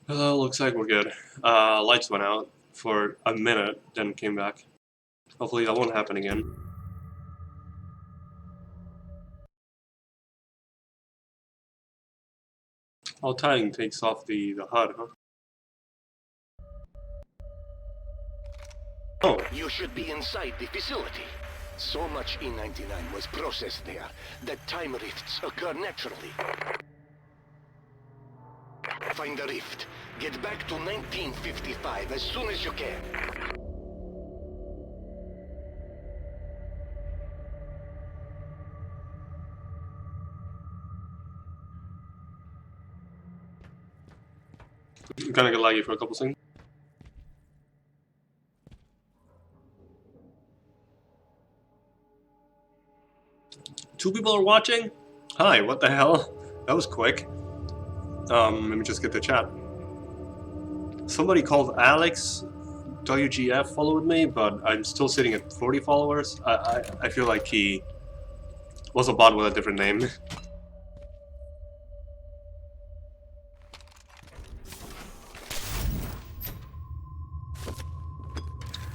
Looks like we're good. Lights went out for a minute, then came back. Hopefully that won't happen again. Oh, tying takes off the HUD, huh? Oh. You should be inside the facility. So much E99 was processed there that time rifts occur naturally. Find the rift. Get back to 1955 as soon as you can. I'm gonna get laggy for a couple seconds. Two people are watching? Hi, what the hell? That was quick. Let me just get the chat. Somebody called Alex WGF followed me, but I'm still sitting at 40 followers. I feel like he was a bot with a different name.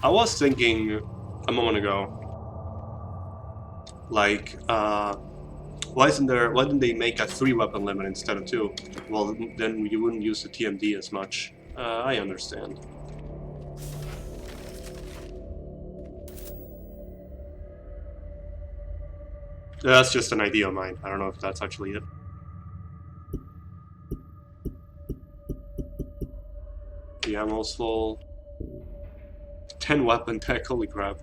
I was thinking a moment ago, like, why didn't they make a 3-weapon limit instead of 2? Well, then you wouldn't use the TMD as much. I understand. That's just an idea of mine. I don't know if that's actually it. The ammo's full. 10 weapon tech, holy crap.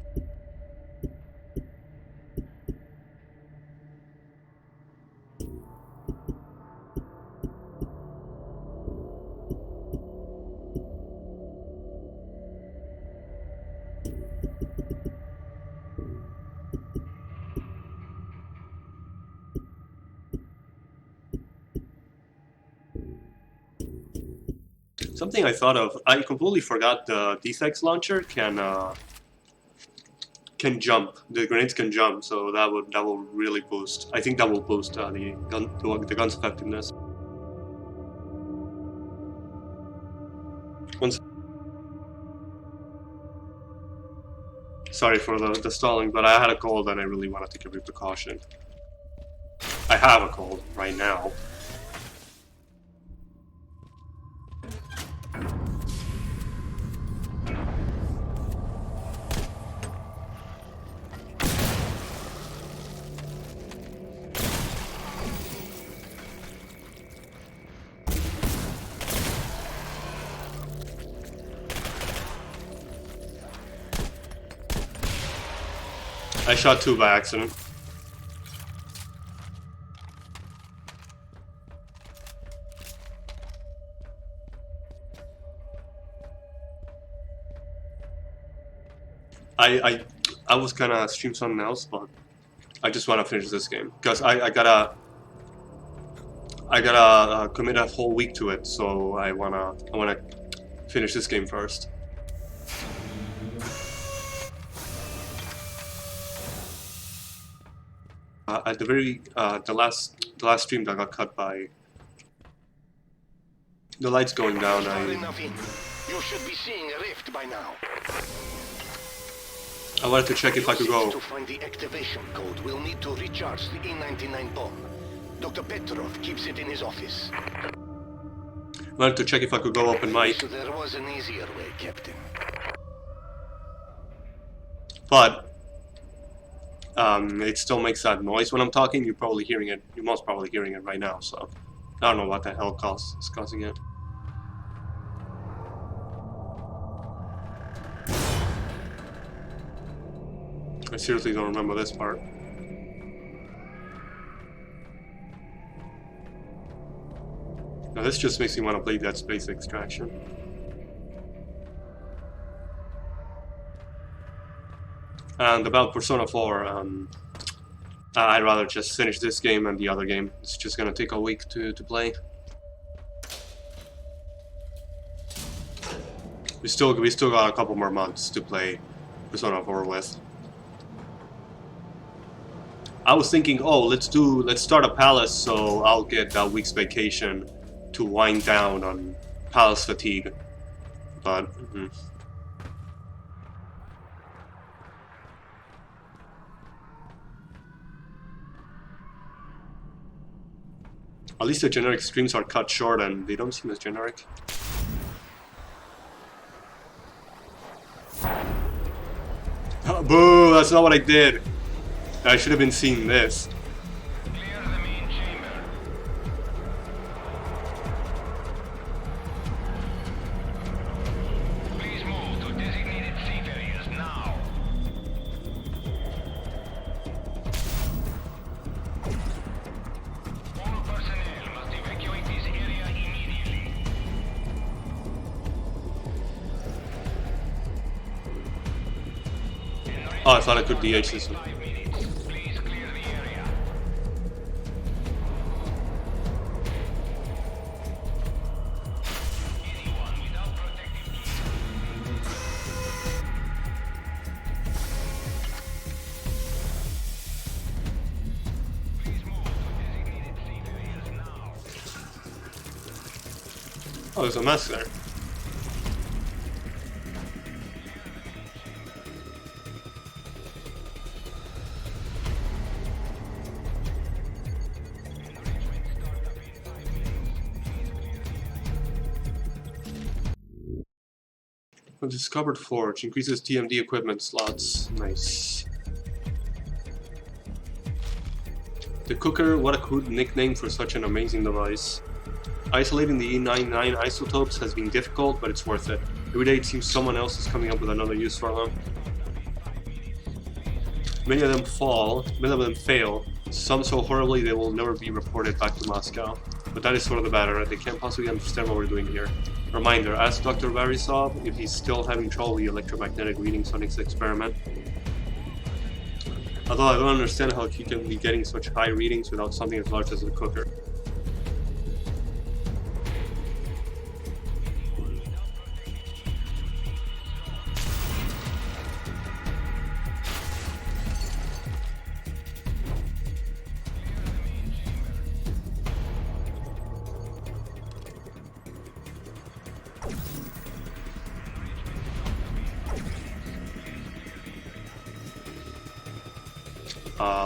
Something I thought of, I completely forgot the defects launcher can jump. The grenades can jump, so that will really boost. I think that will boost the gun's effectiveness. Sorry for the stalling, but I had a cold and I really want to take every precaution. I have a cold right now. I shot 2 by accident. I was gonna stream something else, but I just want to finish this game because I gotta commit a whole week to it, so I wanna finish this game first. At the very the last stream that got cut by the lights going down. You should be seeing a rift by now. I wanted to check if I could go. To find the activation code, we'll need to recharge the E99 bomb. Dr. Petrov keeps it in his office. I wanted to check if I could go open mic. So there was an easier way, Captain. But it still makes that noise when I'm talking. You're probably hearing it. You're most probably hearing it right now. So I don't know what the hell is causing it. I seriously don't remember this part. Now this just makes me want to play Dead Space Extraction. And about Persona 4, I'd rather just finish this game and the other game. It's just gonna take a week to play. We still got a couple more months to play Persona 4 with. I was thinking, oh, let's start a palace, so I'll get a week's vacation to wind down on palace fatigue. But at least the generic streams are cut short and they don't seem as generic. Boo! That's not what I did. I should have been seeing this. Clear the main chamber. Please move to designated safe areas now. All personnel must evacuate this area immediately. Oh, I thought I could DH this one. 5 minutes. Please clear the area. Anyone without protective gear. Please move to designated safe areas now. Oh, there's a mess there. A discovered forge increases TMD equipment slots. Nice. The cooker, what a crude nickname for such an amazing device. Isolating the E99 isotopes has been difficult, but it's worth it. Every day it seems someone else is coming up with another use for them. Many of them fail, some so horribly they will never be reported back to Moscow. But that is sort of the matter, they can't possibly understand what we're doing here. Reminder, ask Dr. Varisov if he's still having trouble with the electromagnetic readings on his experiment. Although I don't understand how he can be getting such high readings without something as large as a cooker.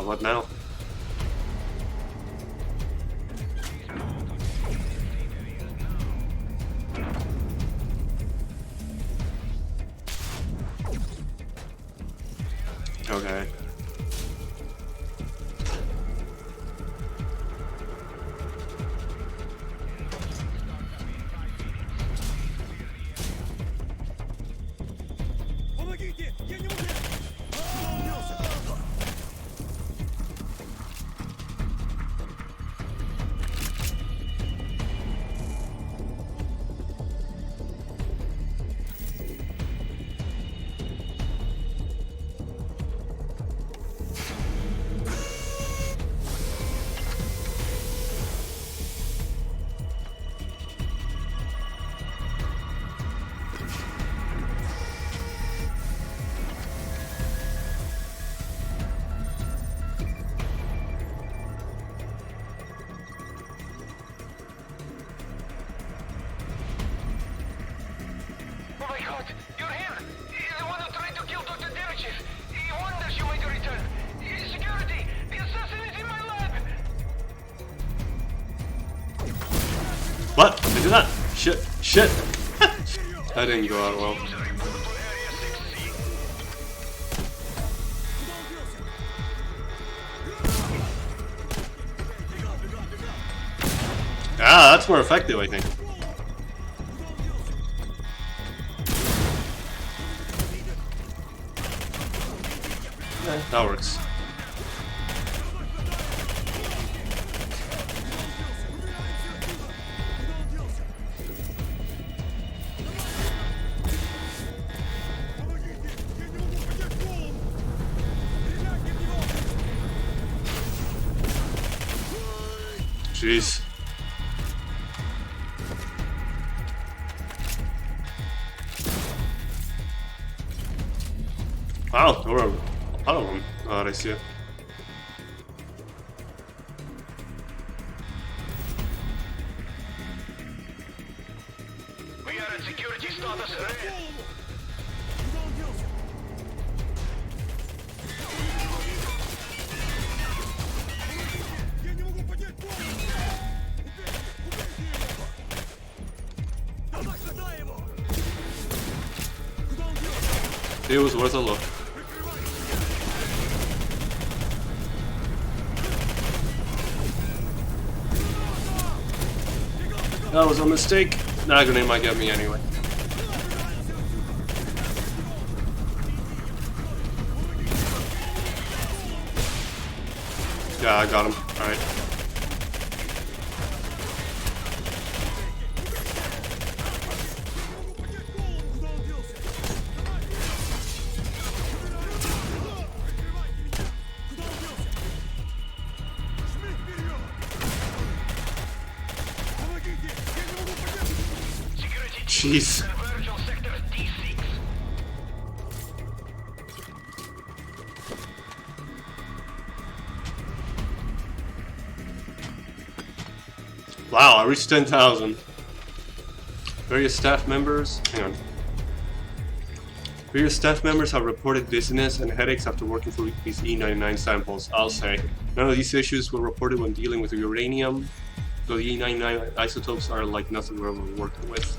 What now? Okay. Oh my God! You're him! The one who tried to kill Dr. Demichev! He wonders you made a return! Security! The assassin is in my lab! What? I did that? Shit. Shit! That didn't go out well. Teams are report to Area 6C. Ah, that's more effective, I think. That works. Jeez. Wow, there were a lot of them. I see it. We are at security status red. It was worth a look. That was a mistake. That grenade might get me anyway. Yeah, I got him. Alright. Jeez. Converge on sector D6. Wow, I reached 10,000. Various staff members. Hang on. Various staff members have reported dizziness and headaches after working for these E99 samples. I'll say. None of these issues were reported when dealing with uranium, though the E99 isotopes are like nothing we're ever working with.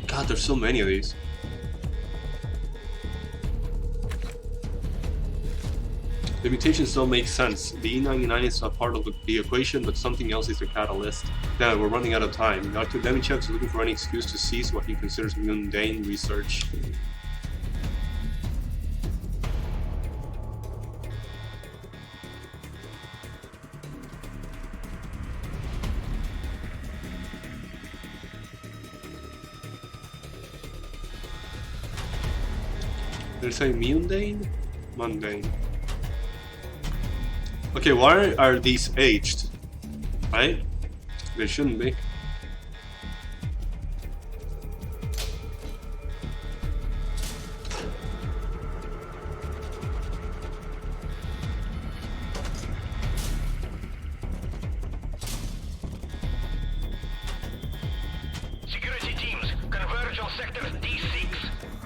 God, there's so many of these. The mutations don't make sense. The E99 is a part of the equation, but something else is the catalyst. Damn, we're running out of time. Dr. Demichev is looking for any excuse to cease what he considers mundane research. Did it say mundane? Mundane. Okay, why are these aged? Right? They shouldn't be. Security teams, converge on sector D6.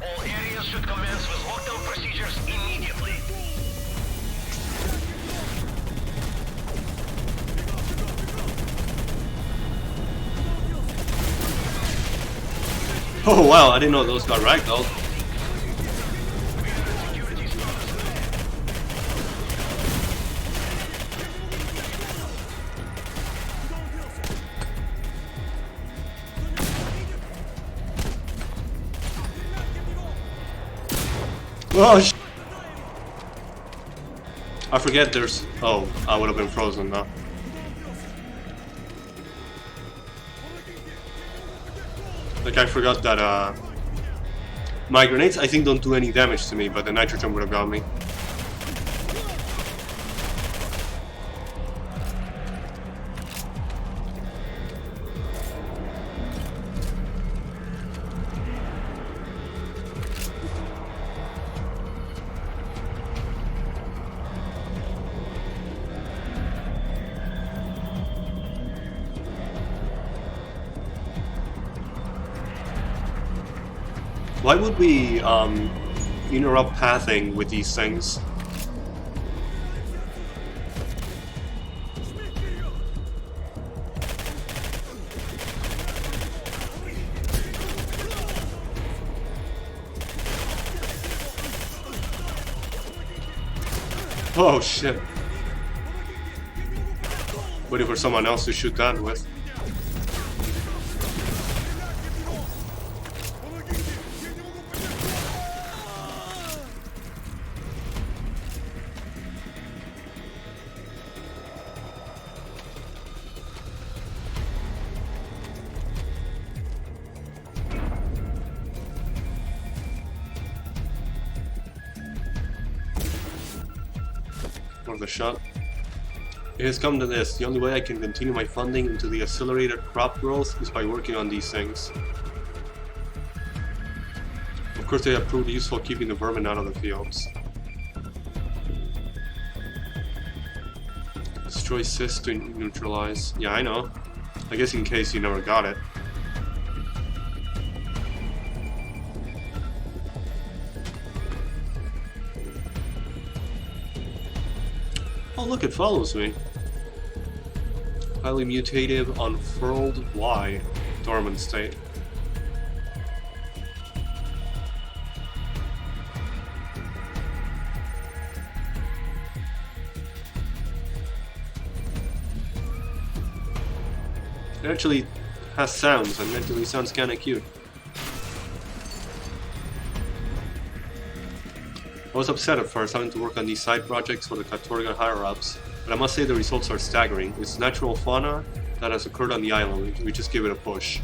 All areas should commence with lockdown procedures immediately. Oh wow, I didn't know those got ragdolled. Oh sh! I forget there's... Oh, I would have been frozen now. Like I forgot that my grenades I think don't do any damage to me, but the nitrogen would have got me. Why would we interrupt pathing with these things? Oh shit. Waiting for someone else to shoot that with. worth a shot. It has come to this. The only way I can continue my funding into the accelerated crop growth is by working on these things. Of course, they have proved useful keeping the vermin out of the fields. Destroy cysts to neutralize. Yeah, I know. I guess in case you never got it. Oh look, it follows me. Highly mutative, unfurled Y. Dormant state. It actually has sounds, and mentally sounds kinda cute. I was upset at first having to work on these side projects for the Katorga higher-ups, but I must say the results are staggering. It's natural fauna that has occurred on the island. We just give it a push.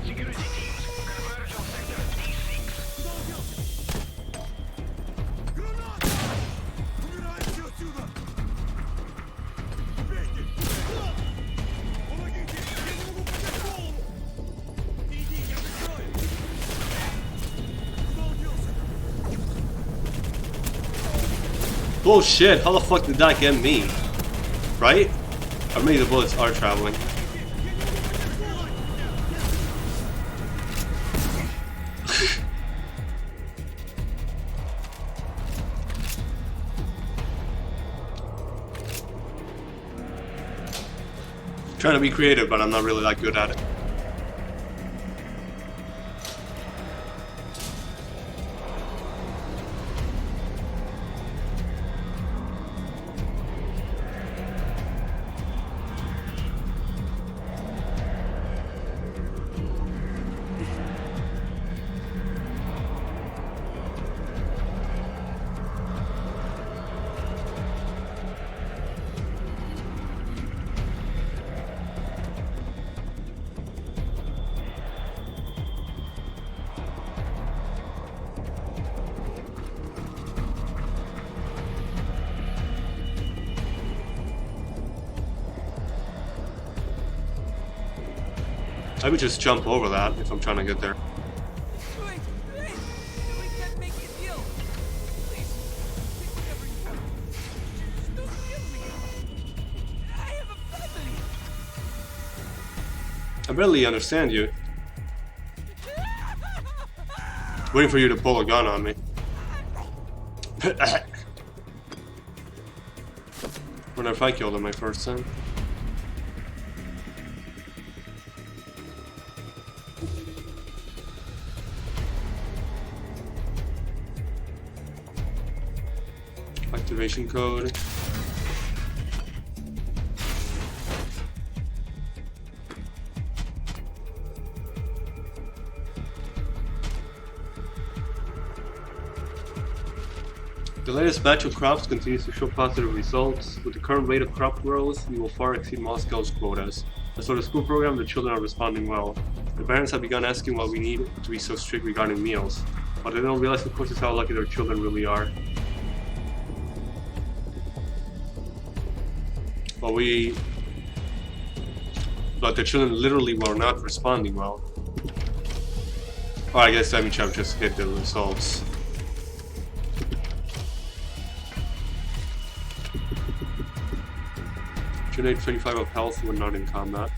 Security teams, converge on sector D6. Bullshit, how the fuck did that get me? Right? Or maybe the bullets are traveling. Trying to be creative, but I'm not really that good at it. I would just jump over that if I'm trying to get there. Wait, wait! We can't make it deal! Please, take whatever you want. Just don't kill me! I have a family! I barely understand you. Waiting for you to pull a gun on me. Wonder if I killed him my first time. Activation code. The latest batch of crops continues to show positive results. With the current rate of crop growth, we will far exceed Moscow's quotas. As for the school program, the children are responding well. The parents have begun asking why we need to be so strict regarding meals, but they don't realize, of course, is how lucky their children really are. But the children literally were not responding well. Or I guess that means I've just hit the results. Generate 25 of health when not in combat.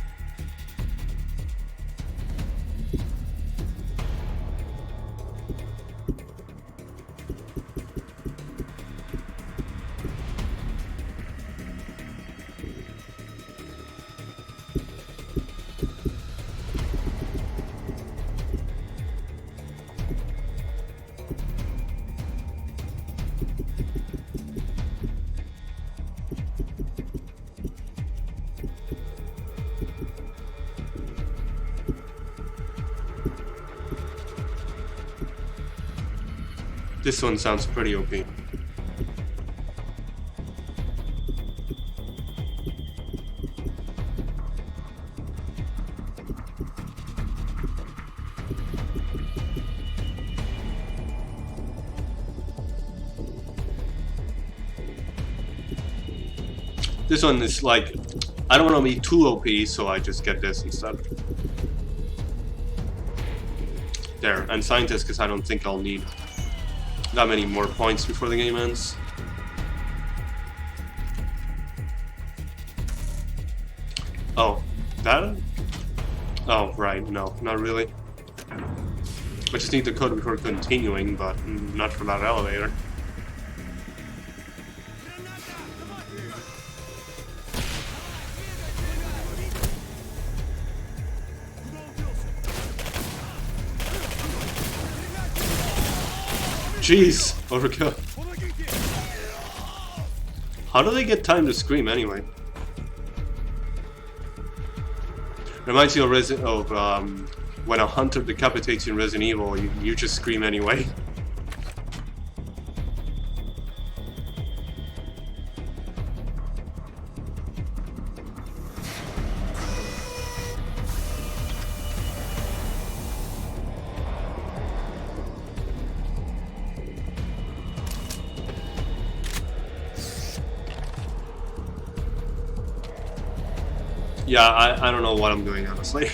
This one sounds pretty OP. This one is like, I don't want to be too OP, so I just get this instead. There, and scientist, because I don't think I'll need that many more points before the game ends. Oh, that? Oh, right, no, not really. I just need the code before continuing, but not for that elevator. Jeez, overkill. How do they get time to scream anyway? Reminds you of when a hunter decapitates you in Resident Evil, you just scream anyway. Yeah, I don't know what I'm doing, honestly.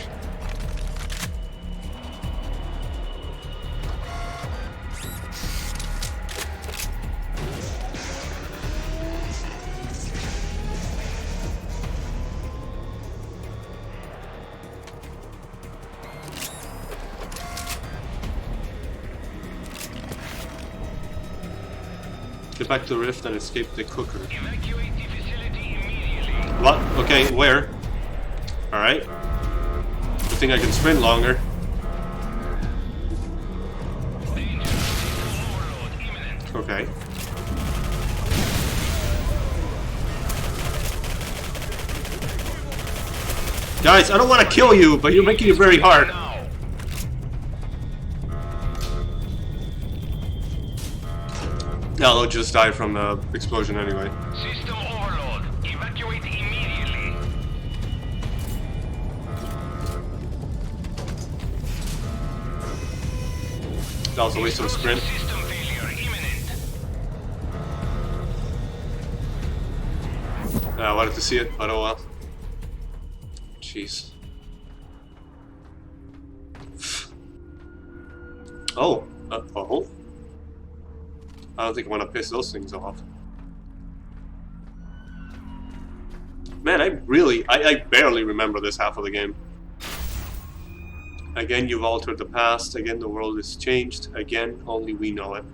Get back to the rift and escape the cooker. Evacuate the facility immediately. What? Okay, where? Alright. I think I can sprint longer. Danger. System overload imminent. Okay. Guys, I don't want to kill you, but you're making it very hard. Now. Yeah, they'll just die from the explosion anyway. System overload. Evacuate immediately. That was a waste of a sprint. System failure imminent. I wanted to see it, but oh well. Jeez. Oh, oh. I don't think I want to piss those things off. Man, I barely remember this half of the game. Again, you've altered the past. Again, the world is changed. Again, only we know it.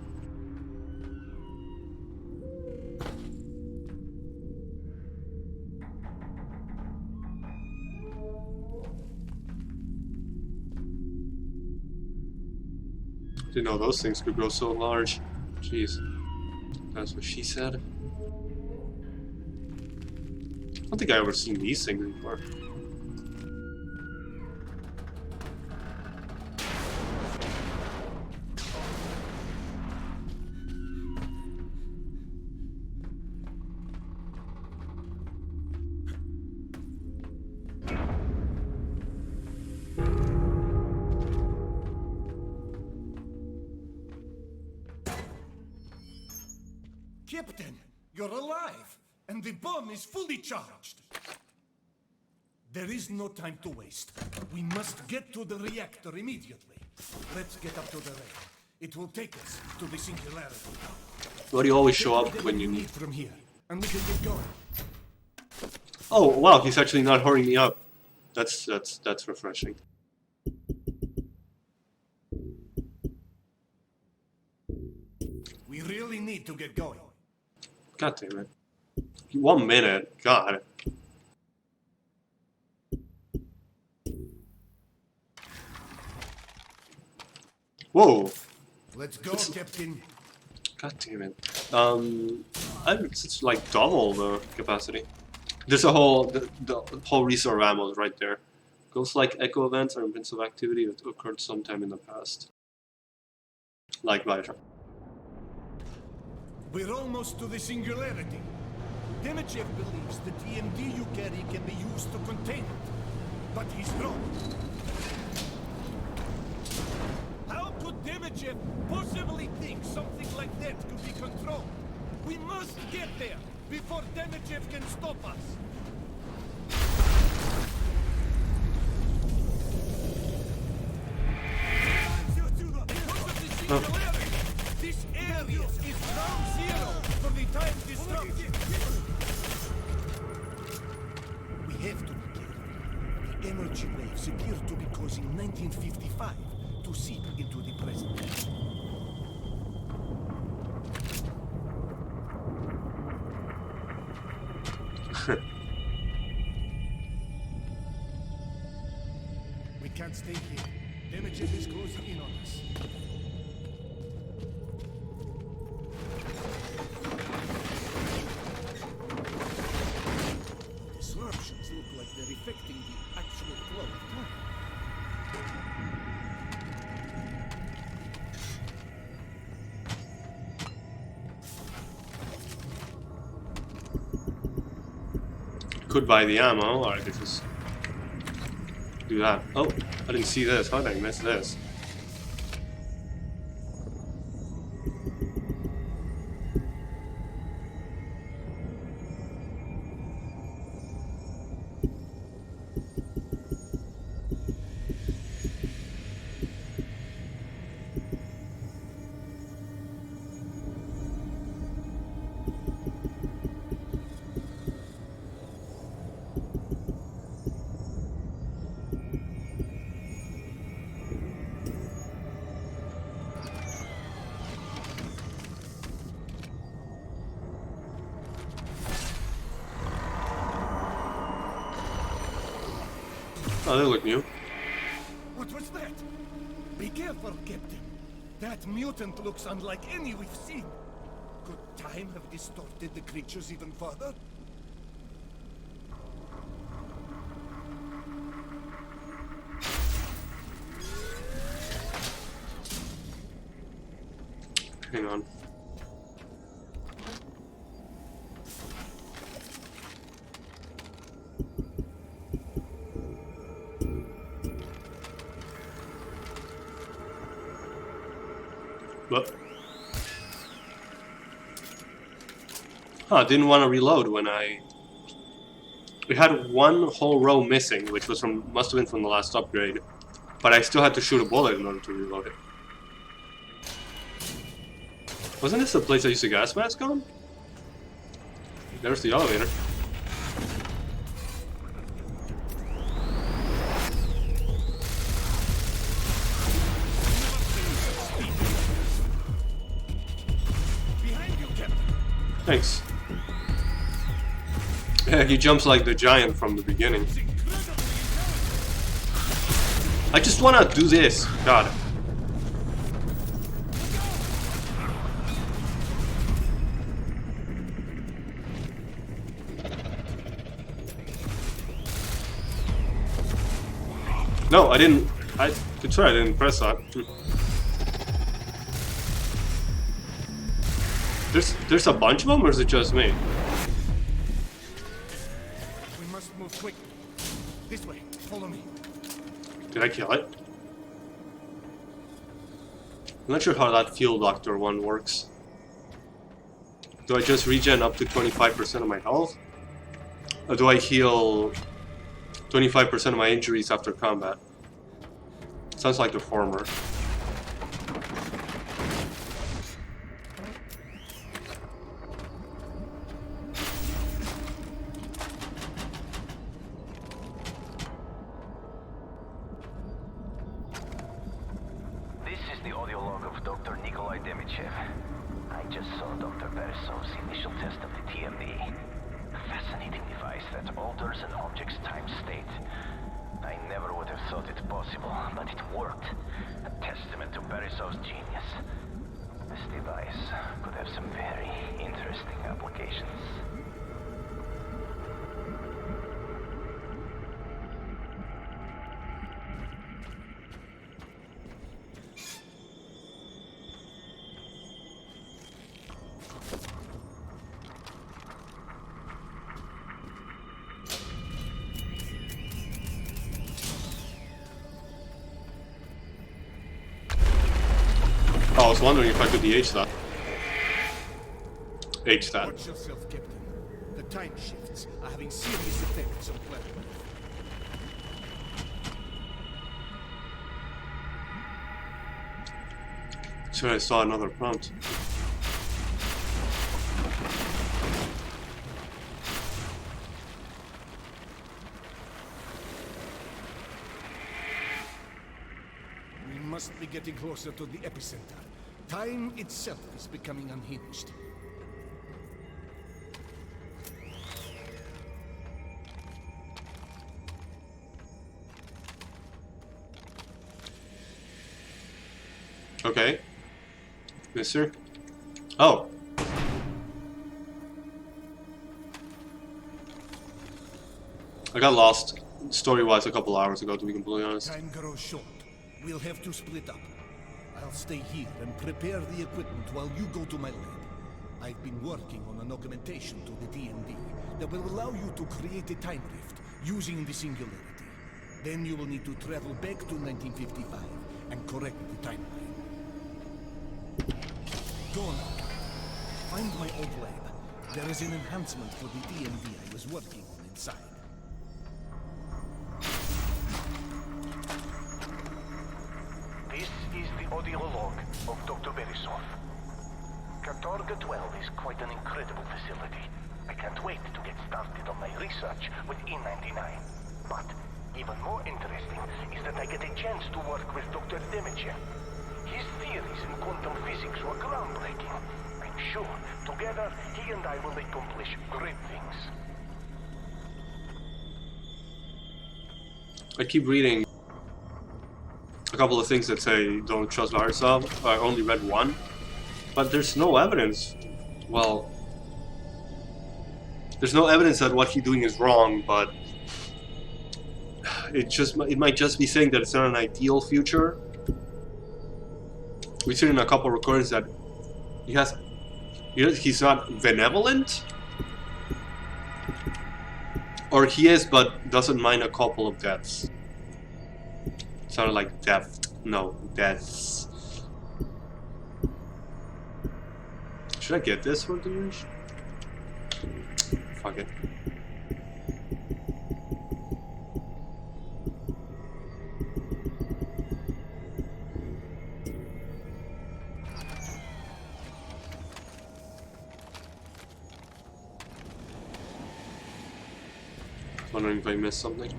Didn't know those things could grow so large. Jeez. That's what she said. I don't think I've ever seen these things before. Captain, you're alive, and the bomb is fully charged. There is no time to waste. We must get to the reactor immediately. Let's get up to the rail. It will take us to the Singularity. Why do you always show Take up when you whatever need? from here, and we can get going. Oh wow, he's actually not hurrying me up. That's refreshing. We really need to get going. God damn it. 1 minute. God. Whoa. Let's go, Captain. God damn it. It's like double the capacity. There's a whole the whole reserve ammo is right there. Ghost like echo events are events of activity that occurred sometime in the past. Like Vitra. We're almost to the Singularity. Demichev believes the TMD you carry can be used to contain it. But he's wrong. How could Demichev possibly think something like that could be controlled? We must get there! before Demichev can stop us. This area is ground zero for the time disruption. We have to be careful. The energy waves appear to be causing 1955 to seep into the present day. We can't stay here. Demichev is closing in on us. Disruptions look like they're affecting the actual flow of time. Could buy the ammo, or I could just do that. Oh, I didn't see this. How did I miss this? Oh, they look new. What was that? Be careful, Captain. That mutant looks unlike any we've seen. Could time have distorted the creatures even further? Hang on. What? Huh, I didn't want to reload when I... We had one whole row missing, which was from, must have been from the last upgrade. But I still had to shoot a bullet in order to reload it. Wasn't this the place I used the gas mask on? There's the elevator. Behind you, Captain. Thanks. Yeah, he jumps like the giant from the beginning. It's incredibly intelligent. I just wanna do this. God. No, I didn't. I could try. I didn't press that. There's a bunch of them, or is it just me? We must move quickly. This way. Follow me. Did I kill it? I'm not sure how that field doctor one works. Do I just regen up to 25% of my health? Or do I heal 25% of my injuries after combat? Sounds like the former. This is the audio log of Dr. Nikolai Demichev. I just saw Dr. Beresov's initial test of the TMD. A fascinating device that alters an object's time state. I never would have thought it possible, but it worked. A testament to Beresov's genius. This device could have some very interesting applications. Oh, I was wondering if I could DH that. H that. Watch yourself, Captain. time shifts are having serious effects on planet Earth. Sure, I saw another prompt. We must be getting closer to the epicenter. Time itself is becoming unhinged. Okay. Mister? Oh. I got lost story-wise a couple hours ago, to be completely honest. Time grows short. We'll have to split up. I'll stay here and prepare the equipment while you go to my lab. I've been working on an augmentation to the DMD that will allow you to create a time rift using the Singularity. Then you will need to travel back to 1955 and correct the timeline. Go now. Find my old lab. There is an enhancement for the DMD I was working on inside. This is the audio log of Dr. Beresov. Katorga 12 is quite an incredible facility. I can't wait to get started on my research with E99. But even more interesting is that I get a chance to work with Dr. Demichev. His theories in quantum physics were groundbreaking. I'm sure together he and I will accomplish great things. I keep reading a couple of things that say don't trust Varsov. I only read one, but there's no evidence. Well, there's no evidence that what he's doing is wrong, but it might just be saying that it's not an ideal future. We've seen in a couple of recordings that he's not benevolent, or he is, but doesn't mind a couple of deaths. Sounded like death. No, deaths. Should I get this for the use? Fuck it. Wondering if I missed something.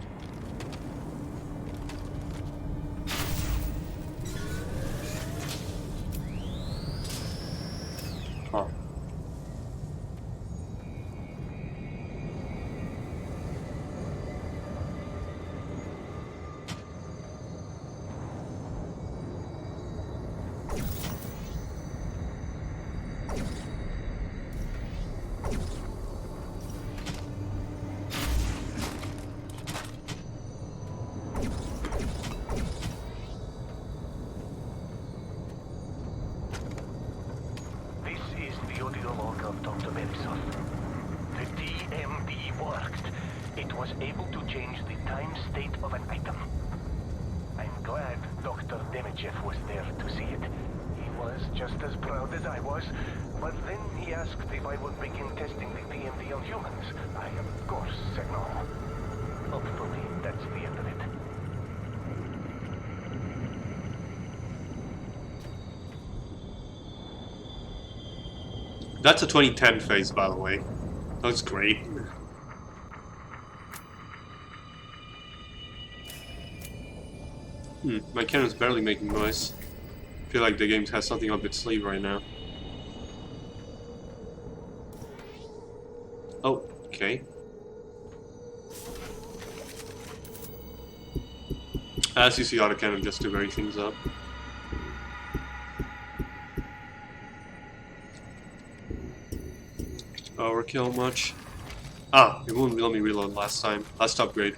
Huh. of Dr. Beresov. The DMD worked. It was able to change the time state of an item. I'm glad Dr. Demichev was there to see it. He was just as proud as I was, but then he asked if I would begin testing the DMD on humans. I, of course, said no. Hopefully, that's the end of it. That's a 2010 phase, by the way. That's great. My cannon's barely making noise. I feel like the game has something up its sleeve right now. Oh, okay. As you see, autocannon just to vary things up. Overkill much? Ah, it wouldn't let me reload last time. Last upgrade.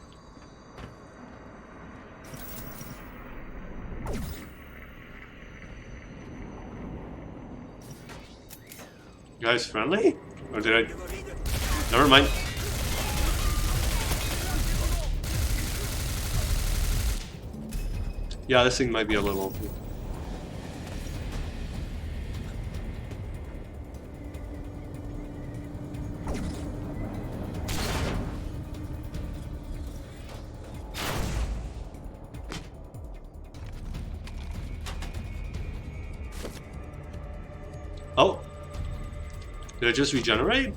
You guys friendly? Or did I... Never mind. Yeah, this thing might be a little OP. Oh. Did I just regenerate?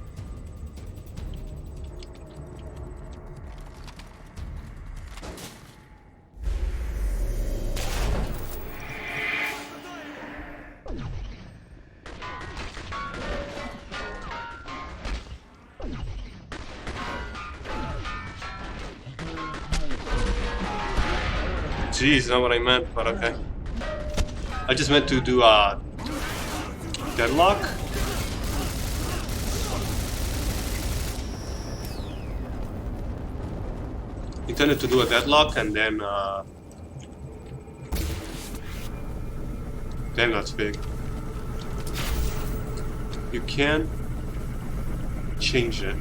Jeez, not what I meant, but okay. I just meant to do a deadlock. Intended to do a deadlock and then damn, that's big. You can change it.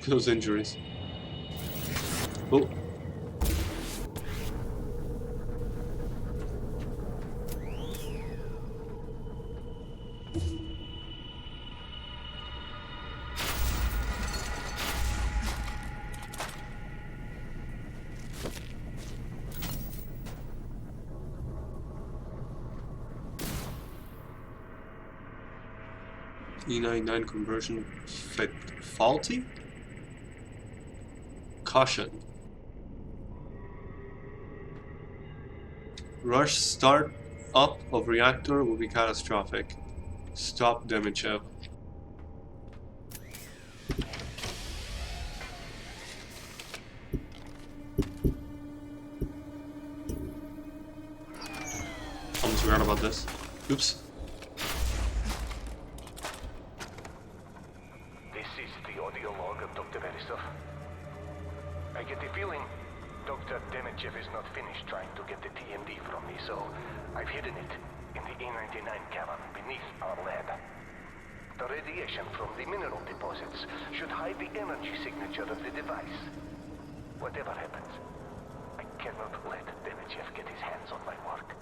Those injuries. Oh. E99 conversion faulty? Caution. Rush start up of reactor will be catastrophic. Stop Demichev. Almost forgot about this. Oops. This is the audio log of Dr. Verisov. I get the feeling Dr. Demichev is not finished trying to get the TMD from me, so I've hidden it in the E99 cavern beneath our lab. The radiation from the mineral deposits should hide the energy signature of the device. Whatever happens, I cannot let Demichev get his hands on my work.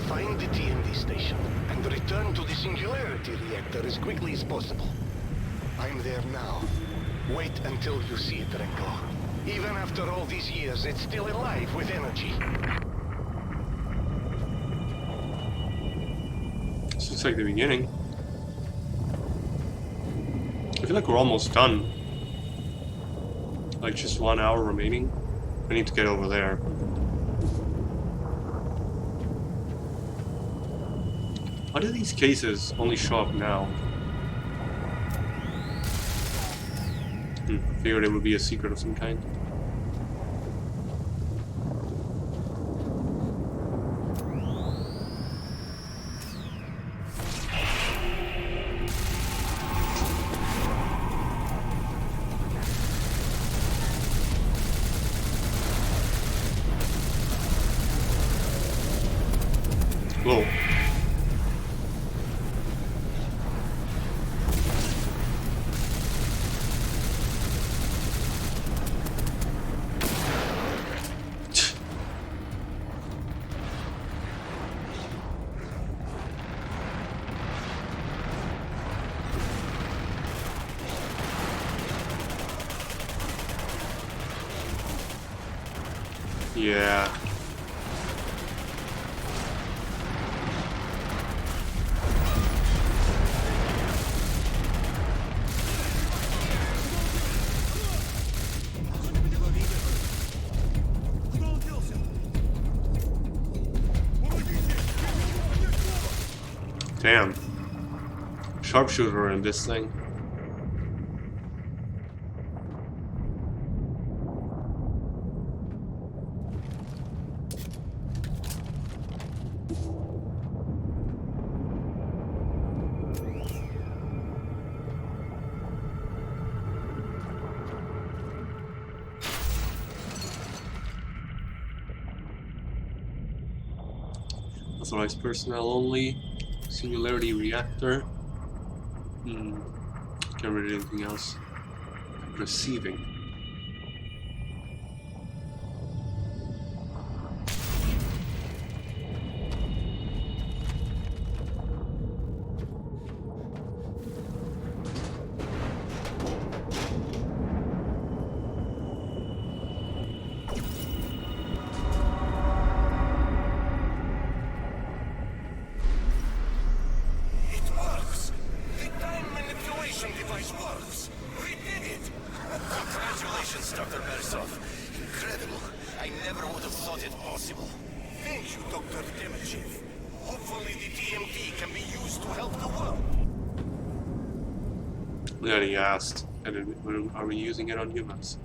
Find the TMD station and return to the Singularity reactor as quickly as possible. I'm there now. Wait until you see it, Renko. Even after all these years, it's still alive with energy. This looks like the beginning. I feel like we're almost done. Like just 1 hour remaining. I need to get over there. Why do these cases only show up now? Figured it would be a secret of some kind. Whoa. Yeah. Damn. Sharpshooter in this thing. Authorized personnel only. Singularity reactor. Can't read anything else. Receiving. It works! The time manipulation device works! We did it! Congratulations, Dr. Bersov. Incredible. I never would have thought it possible. Thank you, Dr. Demichev. Hopefully the TMT can be used to help the world. Yeah, he asked. And then, are we using it on humans?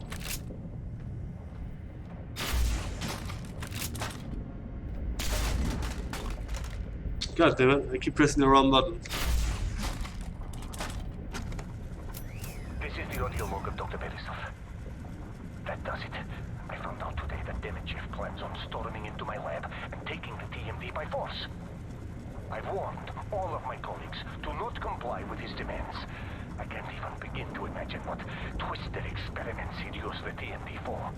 God damn it, I keep pressing the wrong button. This is the audio log of Dr. Beresov. That does it. I found out today that Demichev plans on storming into my lab and taking the TMD by force. I've warned all of my colleagues to not comply with his demands. I can't even begin to imagine what twisted experiments he'd use the TMD for.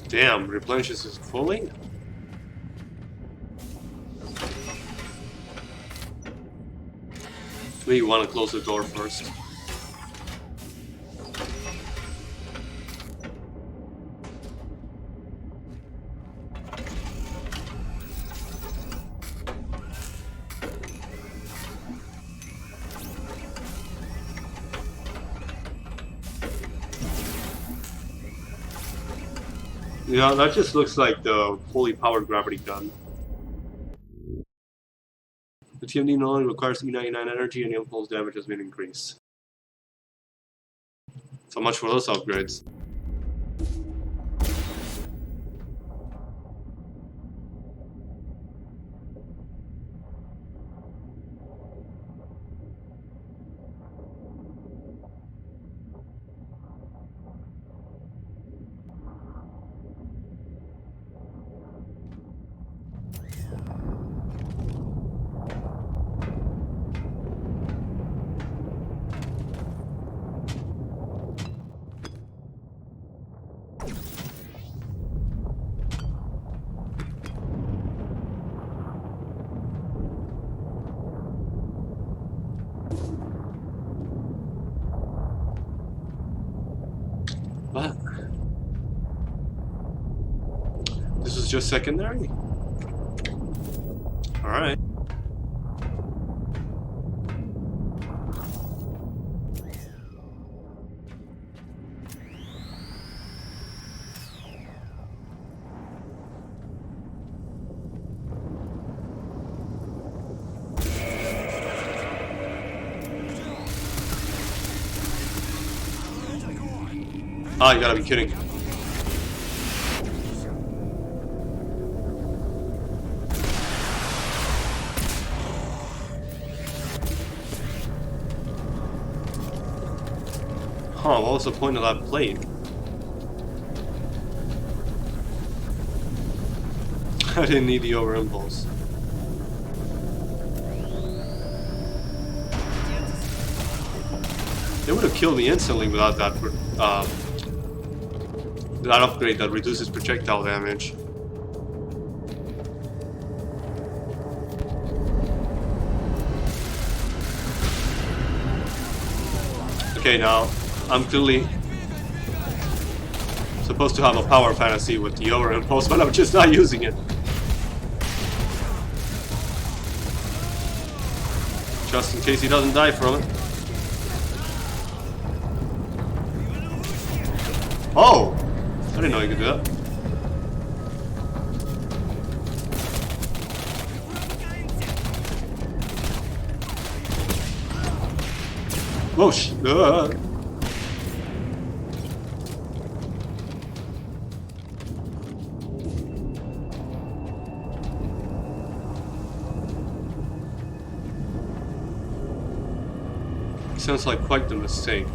Damn, replenishes is fully? Maybe you want to close the door first. Yeah, that just looks like the fully powered gravity gun. The TMD no longer requires E99 energy and impulse damage has been increased. So much for those upgrades. What? This is just secondary? Alright. Ah, you gotta be kidding. Huh, what was the point of that plate? I didn't need the over impulse. They would have killed me instantly without that that upgrade that reduces projectile damage. Okay, now I'm clearly supposed to have a power fantasy with the over impulse, but I'm just not using it. Just in case he doesn't die from it. Oh! I didn't know you could do that. Whoosh! Sounds like quite the mistake.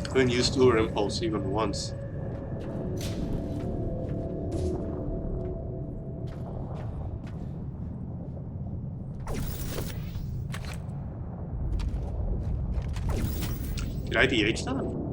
Couldn't use Lure Impulse even once. Did I DH that?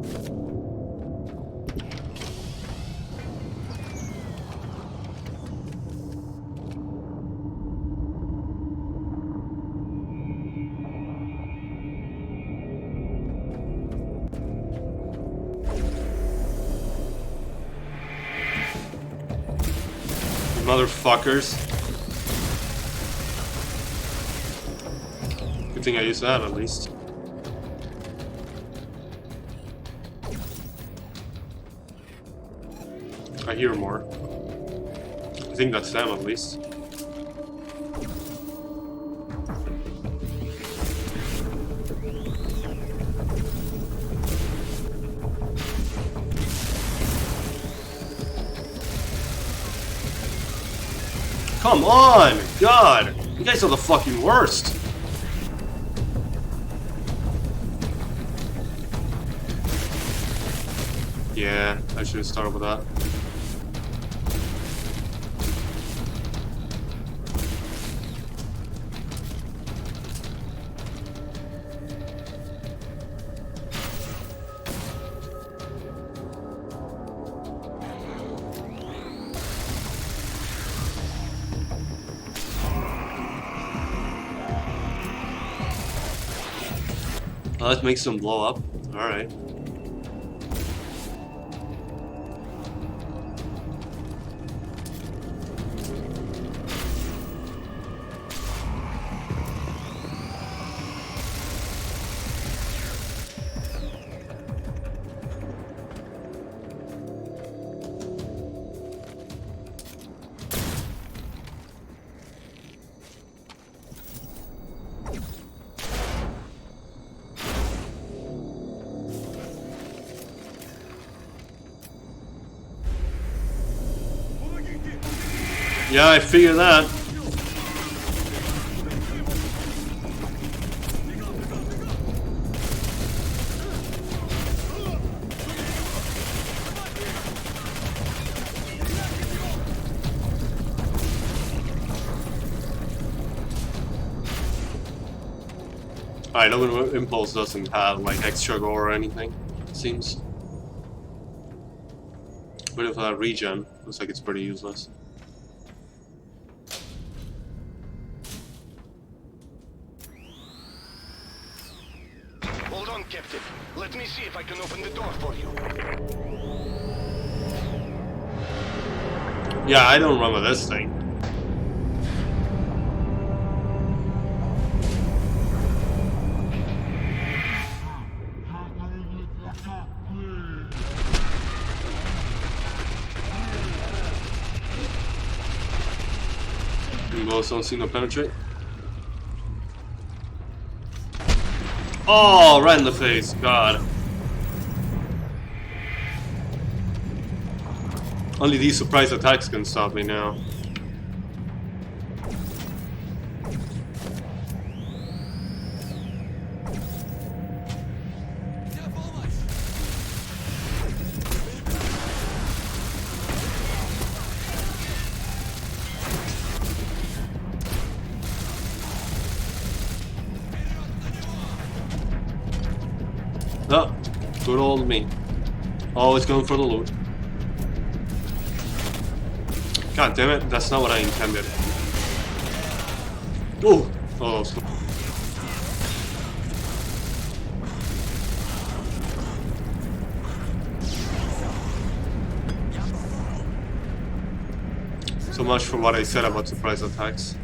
Motherfuckers. Good thing I used that at least. I hear more. I think that's them at least. Come on! God! You guys are the fucking worst! Yeah, I should have started with that. That makes them blow up. Alright. Yeah, I figured that. Alright, Open Impulse doesn't have like extra gore or anything, it seems. But if that regen, looks like it's pretty useless. Hold on, Captain. Let me see if I can open the door for you. Yeah, I don't remember this thing. You both don't seem to penetrate. Oh, right in the face, God. Only these surprise attacks can stop me now. Oh, good old me. Always going for the loot. God damn it, that's not what I intended. Ooh! Oh, so much for what I said about surprise attacks.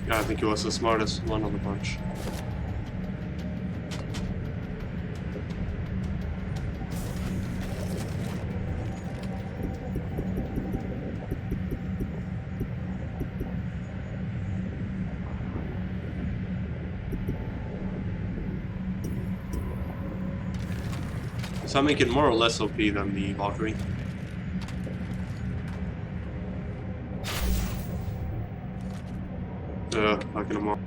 Yeah, I think he was the smartest one of the bunch. So I make it more or less OP than the Valkyrie. Fucking him up.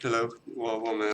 Hello. Well, man.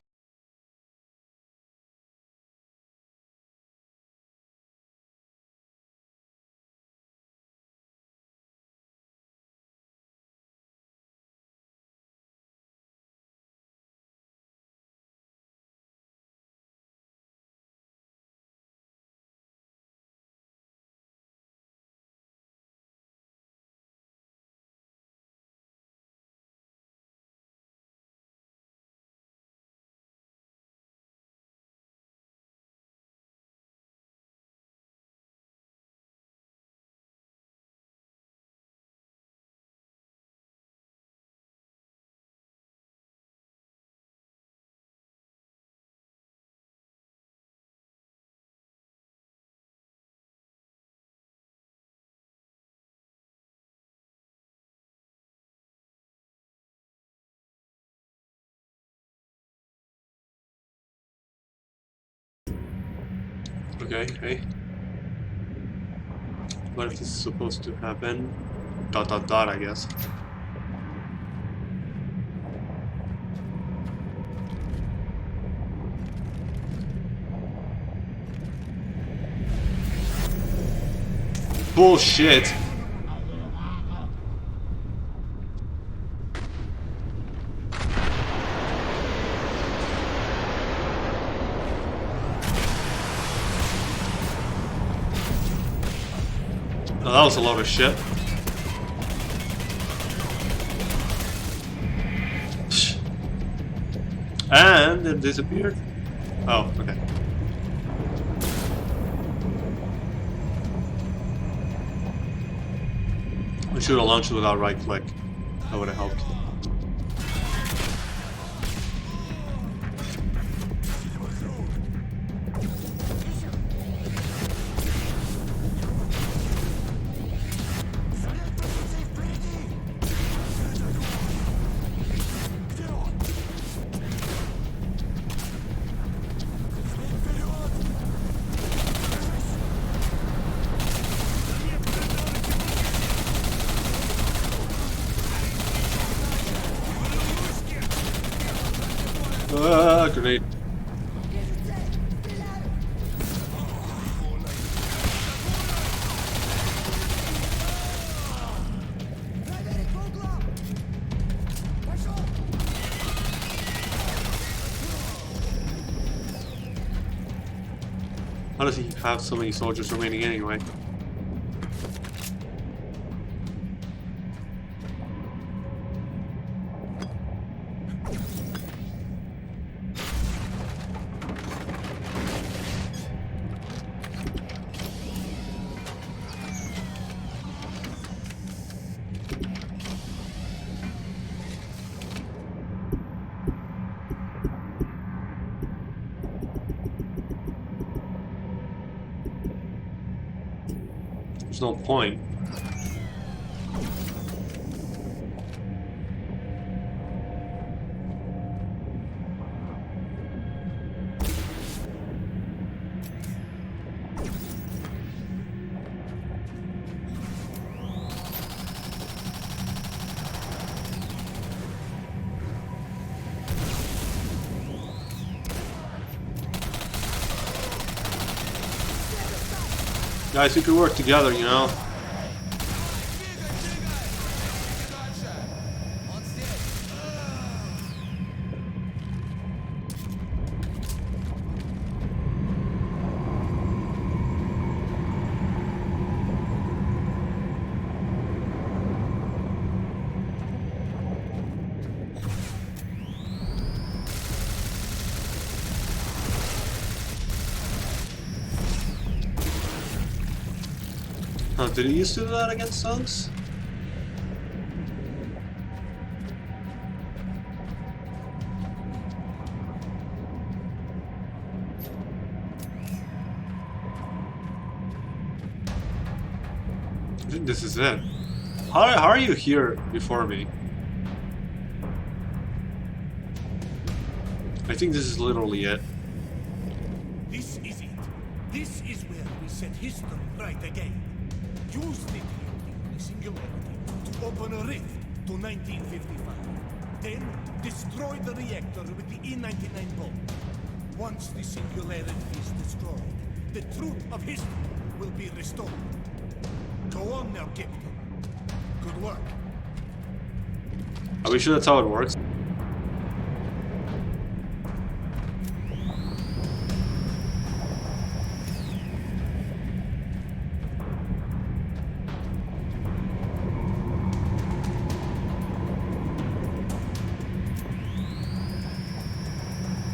Okay, hey. What if this is supposed to happen? Dot dot dot, I guess. Bullshit! Oh, that was a load of shit. And it disappeared. Oh, okay. We should have launched without right click. That would have helped. Grenade. How does he have so many soldiers remaining anyway? There's no point. Guys, we could work together, you know? Did he used to do that against us? I think this is it. How are you here before me? I think this is literally it. This is it. This is where we set history right again. Use the TMD, the Singularity, to open a rift to 1955. Then, destroy the reactor with the E-99 bomb. Once the Singularity is destroyed, the truth of history will be restored. Go on now, Captain. Good work. Are we sure that's how it works?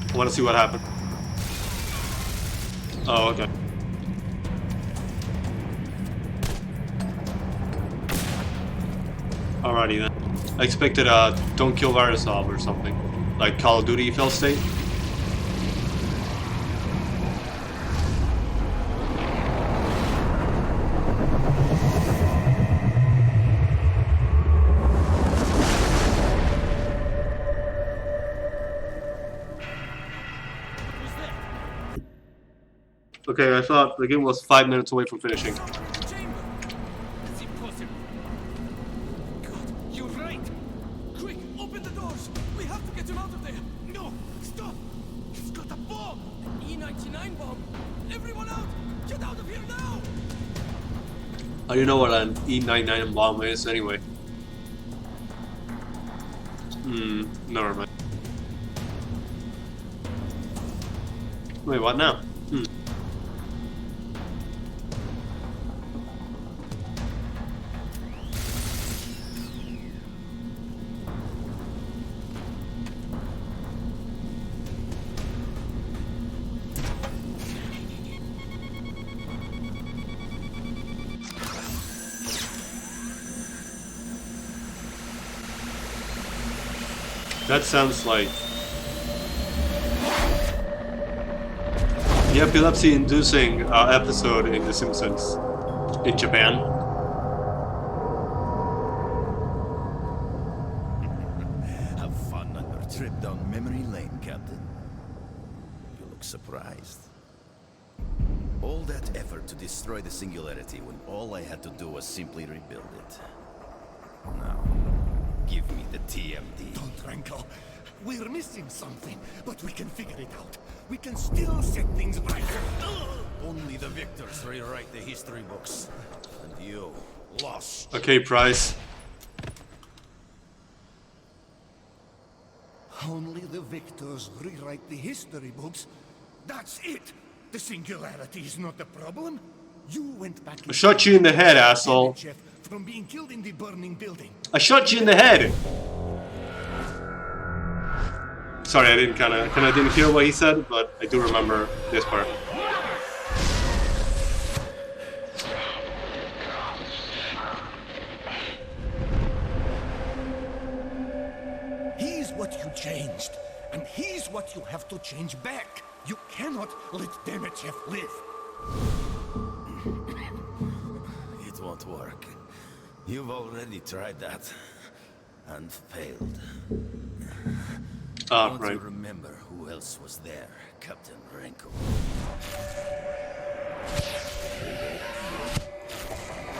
I want to see what happened. Oh, okay. Alrighty then. I expected don't kill Varysov or something. Like Call of Duty fail state. Okay, I thought the game was 5 minutes away from finishing. Chamber! It's impossible. God, you're right. Quick, open the doors. We have to get him out of there. No! Stop! He's got a bomb! An E-99 bomb. Everyone out! Get out of here now! How do you know what an E-99 bomb is anyway? Never mind. Wait, what now? That sounds like the epilepsy-inducing episode in The Simpsons in Japan. Have fun on your trip down memory lane, Captain. You look surprised. All that effort to destroy the Singularity when all I had to do was simply rebuild it. Now, give me the TMD. Don't, Ranko. We're missing something, but we can figure it out. We can still set things right. Only the victors rewrite the history books. And you, lost. Okay, Price. Only the victors rewrite the history books. That's it. The Singularity is not the problem. You went back. I shot you in the head, asshole. From being killed in the burning building. I shot you in the head. Sorry, I didn't hear what he said, but I do remember this part. He's what you changed, and he's what you have to change back. You cannot let Demechev live. It won't work. You've already tried that. And failed. Ah, Don't right. you remember who else was there, Captain Renko?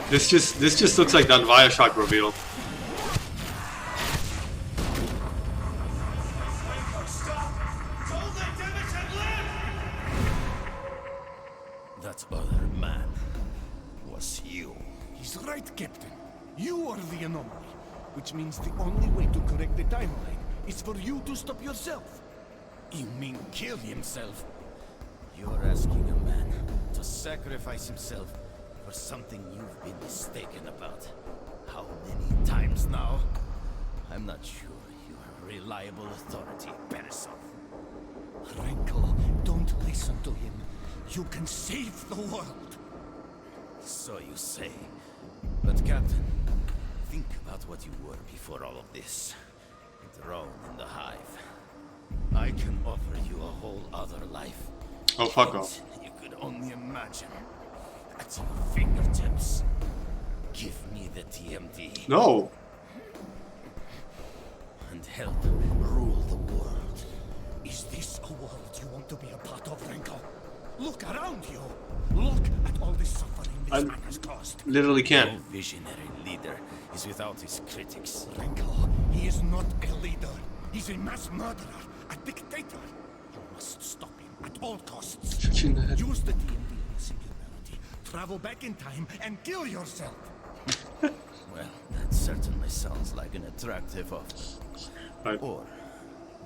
This just looks like that Bioshock reveal. That other man was you. He's right, Captain. You are the anomaly, which means the only way to correct the timeline is for you to stop yourself. You mean kill himself? You're asking a man to sacrifice himself for something you've been mistaken about. How many times now? I'm not sure you're a reliable authority, Beresov. Renko, don't listen to him. You can save the world. So you say. But Captain, think about what you were before all of this. Thrown in the hive. I can offer you a whole other life. Oh, fuck off. You could only imagine. At your fingertips. Give me the TMD. No. And help rule the world. Is this a world you want to be a part of, Renko? Look around you. Look at all the suffering this man has caused. Literally No can't. visionary leader is without his critics. Renko, he is not a leader. He's a mass murderer, a dictator. You must stop him at all costs. Shoot you in the head. Use the TMD in Singularity. Travel back in time and kill yourself. Well, that certainly sounds like an attractive offer. Right. Or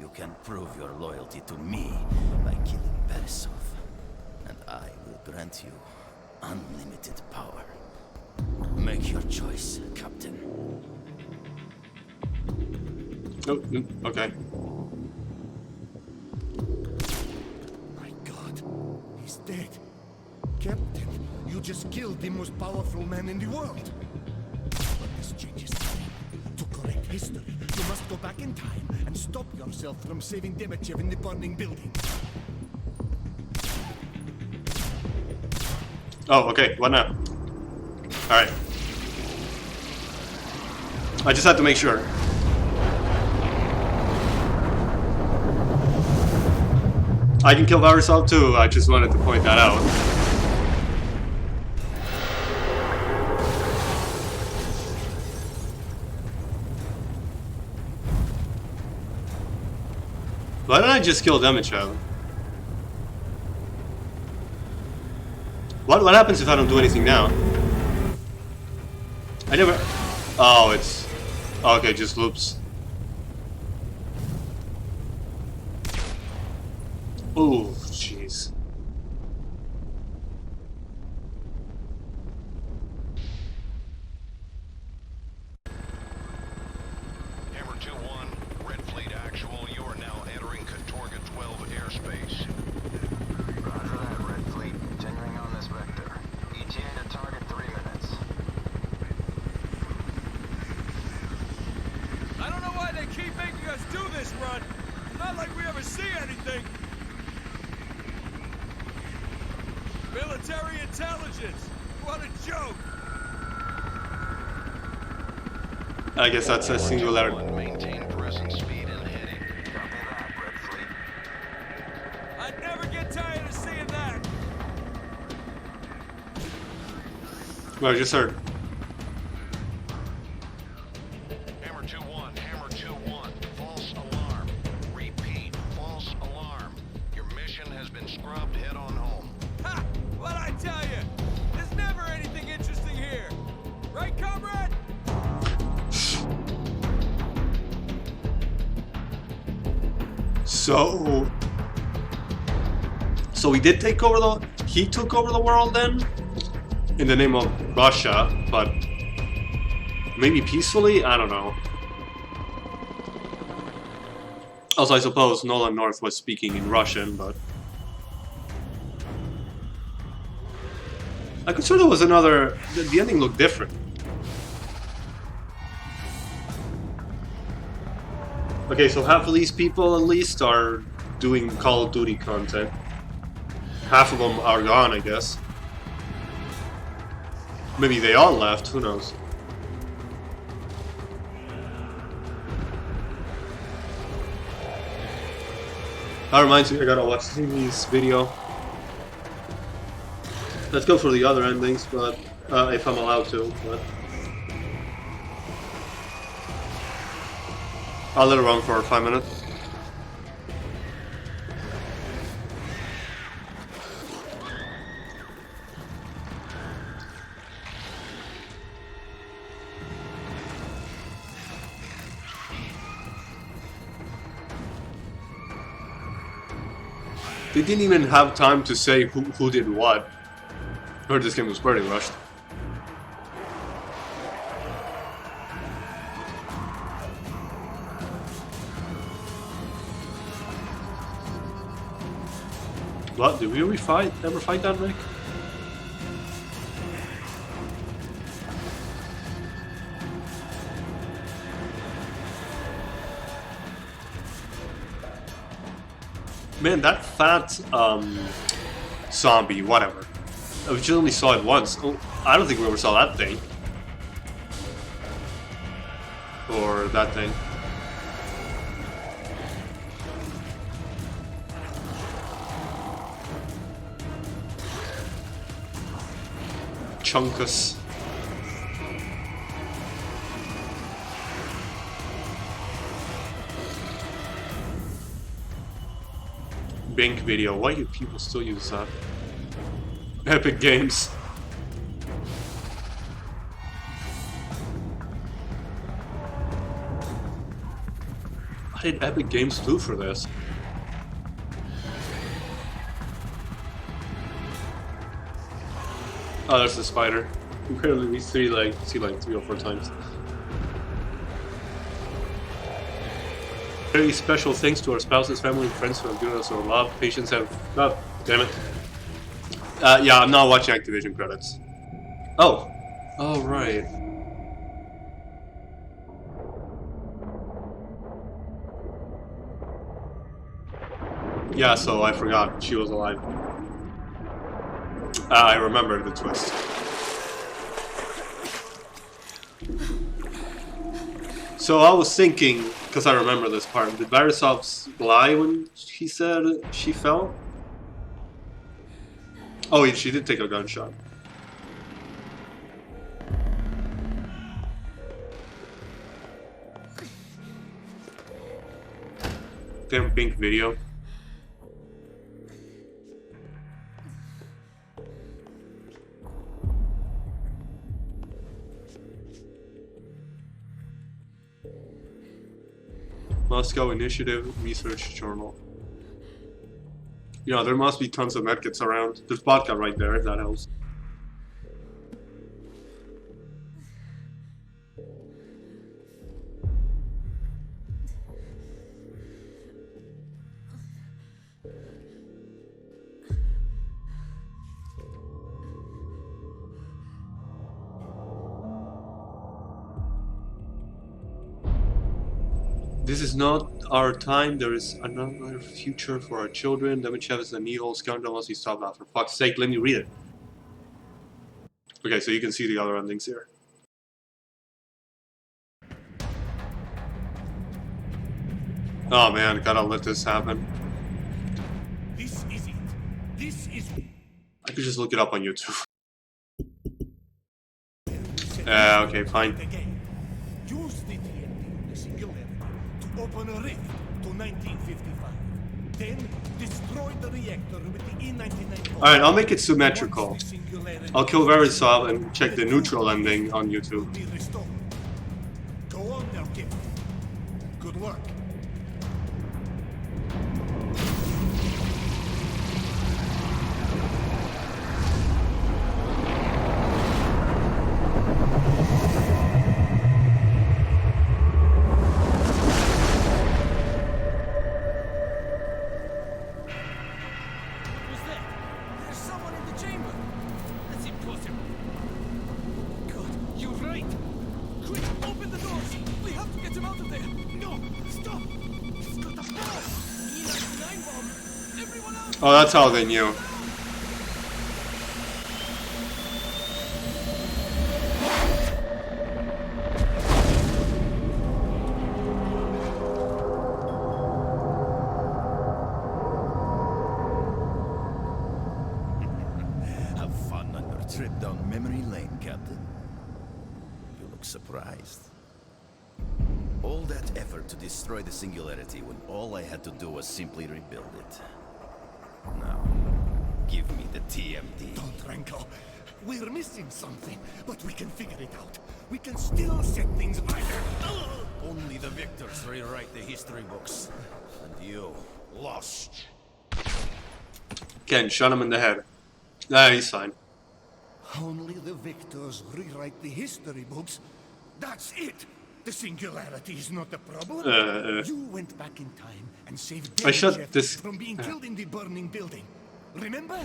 you can prove your loyalty to me by killing Beresov. And I will grant you unlimited power. Make your choice, Captain. Oh, okay. My God, he's dead. Captain, you just killed the most powerful man in the world. But this changes nothing. To correct history, you must go back in time and stop yourself from saving Demechev in the burning building. Oh, okay. What now? Alright. I just had to make sure. I can kill Varisov too, I just wanted to point that out. Why didn't I just kill Demechev? What happens if I don't do anything now? I never... Oh, it's... Okay, just loops. Oh, jeez. Hammer 2-1, Red Fleet Actual, you are now entering Katorga 12 airspace. Roger that, Red Fleet. Continuing on this vector. ETA to target 3 minutes. I don't know why they keep making us do this run. Not like we ever see anything. Military intelligence. What a joke. I guess that's a singularity. Maintain present speed and heading. Copy that, Red Fleet. I never get tired of seeing that. Well, I just heard. Hammer 2-1, Hammer 2-1. False alarm. Repeat, false alarm. Your mission has been scrubbed. Head on home. Ha! What'd I tell you? There's never anything interesting here. Right, comrade? So he did take over the. He took over the world then, in the name of Russia, but maybe peacefully. I don't know. Also, I suppose Nolan North was speaking in Russian, but I could sure there was another. The ending looked different. Okay, so half of these people at least are doing Call of Duty content. Half of them are gone, I guess. Maybe they all left, who knows. That reminds me, I gotta watch Timmy's video. Let's go for the other endings, but if I'm allowed to, but I'll let it run for 5 minutes. They didn't even have time to say who did what. I heard this game was pretty rushed. What? Did we ever fight that, Rick? Man, that fat zombie, whatever. We just only saw it once. Oh, I don't think we ever saw that thing. Or that thing. Chunkus. Bink video. Why do people still use that? Epic Games. What did Epic Games do for this? Oh, there's the spider. Apparently we see like 3 or 4 times. Very special thanks to our spouses, family, and friends who have given us our love, patience, have. God damn it. Yeah, I'm not watching Activision credits. Oh. Oh, right. Yeah, so I forgot she was alive. I remember the twist. So I was thinking, because I remember this part, did Barisov lie when he said she fell? Oh, she did take a gunshot. Damn pink video. Moscow Initiative Research Journal. Yeah, there must be tons of medkits around. There's vodka right there, if that helps. This is not our time. There is another future for our children. Demichev is an evil scoundrel unless he stopped now. For fuck's sake, let me read it. Okay, so you can see the other endings here. Oh man, gotta let this happen. This is it. This is I could just look it up on YouTube. Okay, fine. the game. Use the TNT on the Singularity to open a rift to 1955. Then destroy the reactor with the E-99. Alright, I'll make it symmetrical. Once the Singularity I'll kill Verisov and check the neutral ending on YouTube. will be restored. Go on now, kid. Good luck. What was that? There's someone in the chamber. That's impossible. God, you're right. Quick, open the doors. We have to get him out of there. No, stop. He's got a bomb. E-99 bomb. Everyone out. Oh, that's how they knew. Have fun on your trip down memory lane, Captain. You look surprised. All that effort to destroy the Singularity when all I had to do was simply rebuild it. Now, give me the TMD. Don't, Renko. We're missing something, but we can figure it out. We can still set things right. Only the victors rewrite the history books. And you lost. Ken, shot him in the head. Nah, he's fine. Only the victors rewrite the history books. That's it. The Singularity is not the problem. You went back in time and saved I shot Demichev this- from being killed in the burning building. Remember?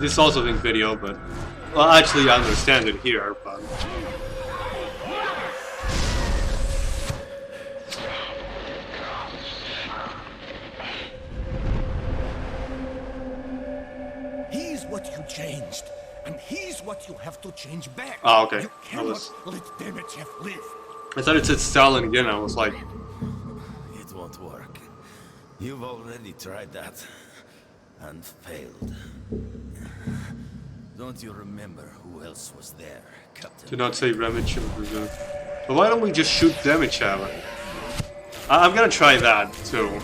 This is also in video, but... Well, actually, I understand it here, but... He's what you changed, and he's what you have to change back. Ah, okay. You I cannot was- let Demichev live. I thought it said Stalin again, I was like... It won't work. You've already tried that. And failed. Don't you remember who else was there, Captain? Do not say Demichev. But why don't we just shoot Demichev? I'm gonna try that, too.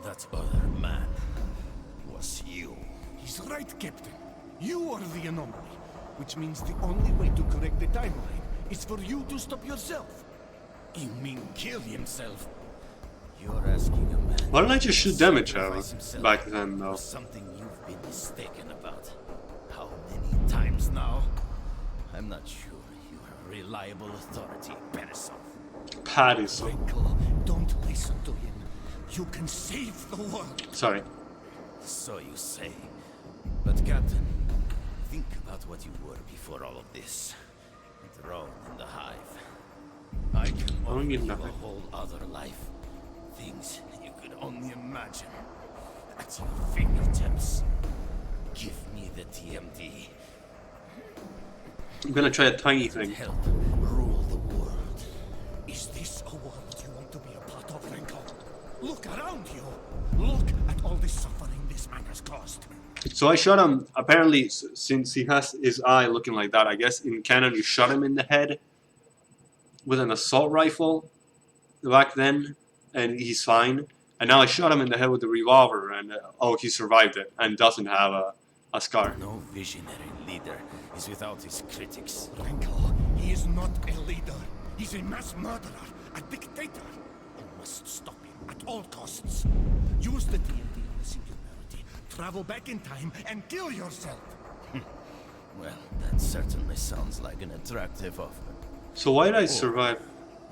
That other man was you. He's right, Captain. You are the anomaly, which means the only way to correct the timeline is for you to stop yourself. You mean kill himself? You're asking a man. Why don't I just shoot sacrifice Demichev himself back then, though? for something you've been mistaken about. How many times now? I'm not sure you're a reliable authority, Beresov. Patty, so... Michael, don't listen to him. You can save the world. Sorry. So you say. But Captain, think about what you were before all of this. Thrown in the hive. I can offer need you a nothing. whole other life. Things you could only imagine. At your fingertips. Give me the TMD. I'm gonna try a tiny thing. Help rule the world. Is this a world you want to be a part of, Renko? Look around you. Look at all the suffering this man has caused. So I shot him, apparently, since he has his eye looking like that, I guess in canon you shot him in the head with an assault rifle back then, and he's fine. And now I shot him in the head with a revolver, and oh, he survived it, and doesn't have a scar. No visionary leader is without his critics. Renko, he is not a leader. He's a mass murderer, a dictator. You must stop him at all costs. Use the TNT on the Singularity. Travel back in time and kill yourself. Well, that certainly sounds like an attractive offer. So why did I survive?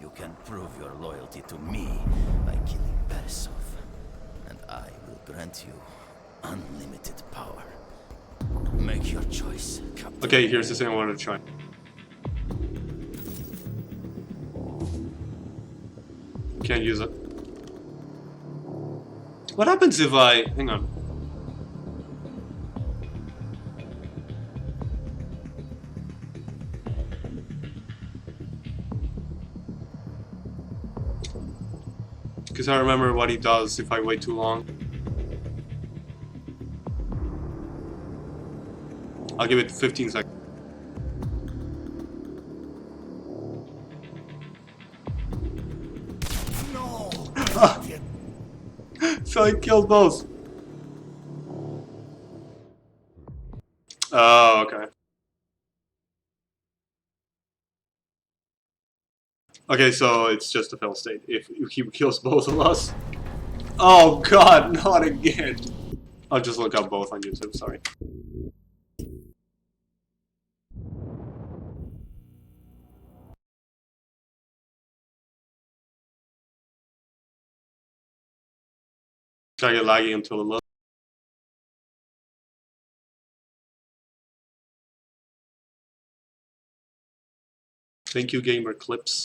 You can prove your loyalty to me by killing Beresov. And I will grant grant you unlimited power. Make your choice, Captain. Okay, here's the thing I wanted to try. Can't use it. What happens if I... Hang on. Because I remember what he does if I wait too long. I'll give it 15 seconds. No! So I killed both. Oh, okay. Okay, so it's just a fail state. If he kills both of us. Oh god, not again. I'll just look up both on YouTube, sorry. Try to get laggy until it loads. Thank you, Gamer Clips.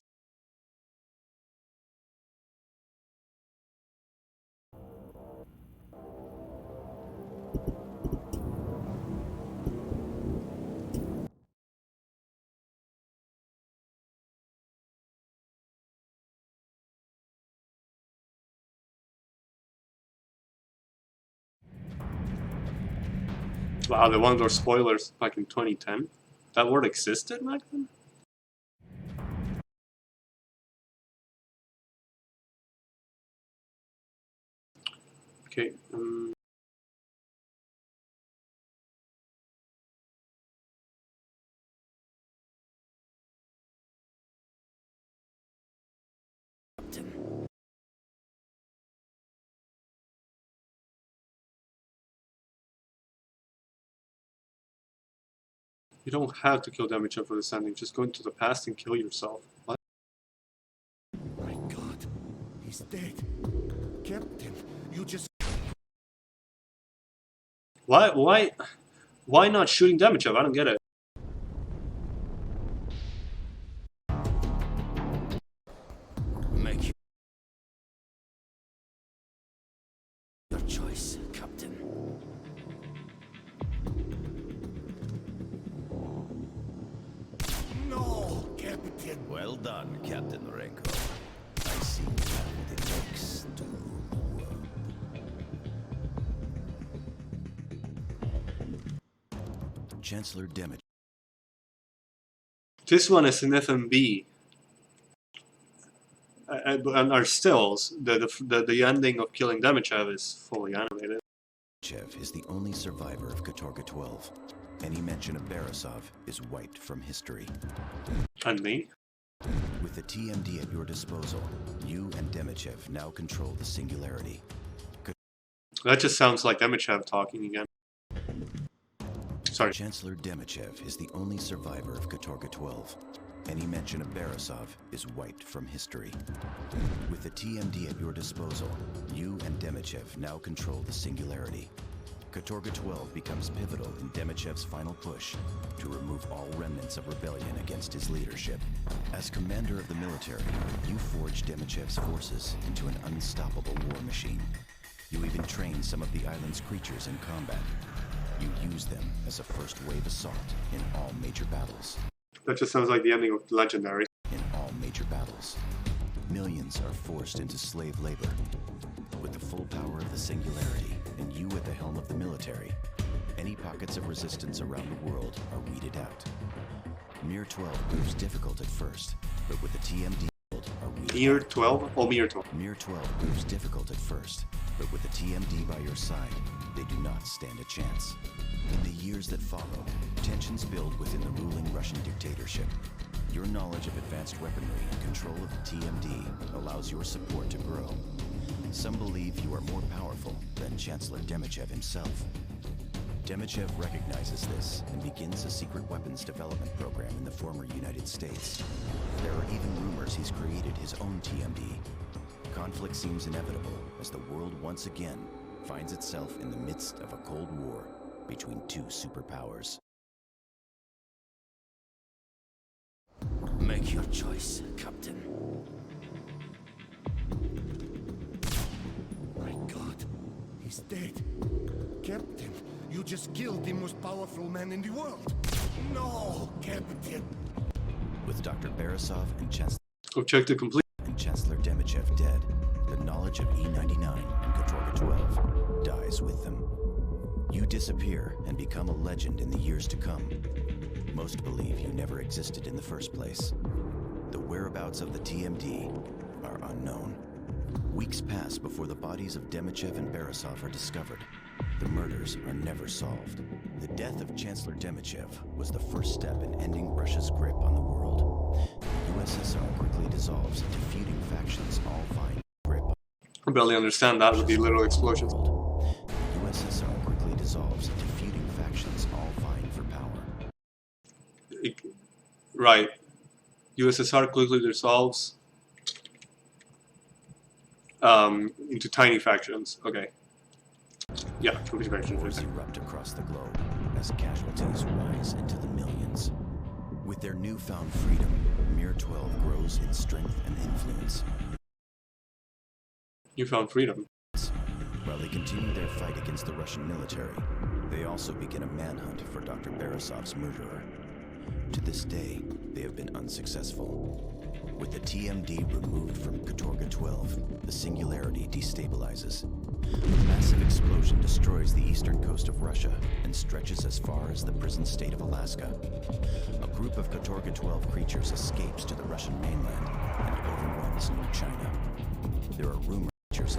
Wow, the ones were spoilers back in 2010. That word existed back then? Okay, you don't have to kill Demichev for this ending. Just go into the past and kill yourself. What? My God, he's dead. Captain, you just... Why not shooting Demichev? I don't get it. Make your choice, Captain. No, Captain. Well done, Captain Renko. I see you have what it takes to rule the world. Chancellor Demichev. This one is an FMB. And our stills, the ending of killing Demichev is fully animated. Demichev is the only survivor of Katorga 12. Any mention of Borisov is wiped from history. And me? With the TMD at your disposal, you and Demichev now control the Singularity. That just sounds like Demichev talking again. Sorry. Chancellor Demichev is the only survivor of Katorga 12. Any mention of Borisov is wiped from history. With the TMD at your disposal, you and Demichev now control the Singularity. Katorga 12 becomes pivotal in Demichev's final push to remove all remnants of rebellion against his leadership. As commander of the military, you forge Demichev's forces into an unstoppable war machine. You even train some of the island's creatures in combat. You use them as a first-wave assault in all major battles. That just sounds like the ending of Legendary. In all major battles, millions are forced into slave labor. With the full power of the Singularity and you at the helm of the military, any pockets of resistance around the world are weeded out. Mir 12 proves difficult at first, but with the TMD are weeded Mir out. 12? Oh, Mir 12. Mir 12 proves difficult at first, but with the TMD by your side, they do not stand a chance. In the years that follow, tensions build within the ruling Russian dictatorship. Your knowledge of advanced weaponry and control of the TMD allows your support to grow. Some believe you are more powerful than Chancellor Demichev himself. Demichev recognizes this and begins a secret weapons development program in the former United States. There are even rumors he's created his own TMD. Conflict seems inevitable as the world once again finds itself in the midst of a Cold War between two superpowers. Make your choice, Captain. My God, he's dead. Captain, you just killed the most powerful man in the world. No, Captain. With Dr. Borisov and Objective complete. Chancellor Demichev dead, the knowledge of E99 and Katorga 12 dies with them. You disappear and become a legend in the years to come. Most believe you never existed in the first place. The whereabouts of the TMD are unknown. Weeks pass before the bodies of Demichev and Borisov are discovered. The murders are never solved. The death of Chancellor Demichev was the first step in ending Russia's grip on the world. The USSR quickly dissolves into feuding factions all vying for grip. I barely understand that with the little explosions. The USSR quickly dissolves into feuding factions all vying for power. Right. USSR quickly dissolves into tiny factions. Okay. Yeah, complete factions. Wars erupt across the globe as casualties rise into the millions. With their newfound freedom, Mir 12 grows in strength and influence. You found freedom. While they continue their fight against the Russian military, they also begin a manhunt for Dr. Borisov's murderer. To this day, they have been unsuccessful. With the TMD removed from Katorga 12, the Singularity destabilizes. A massive explosion destroys the eastern coast of Russia and stretches as far as the prison state of Alaska. A group of Katorga 12 creatures escapes to the Russian mainland and overwhelms New China. There are rumors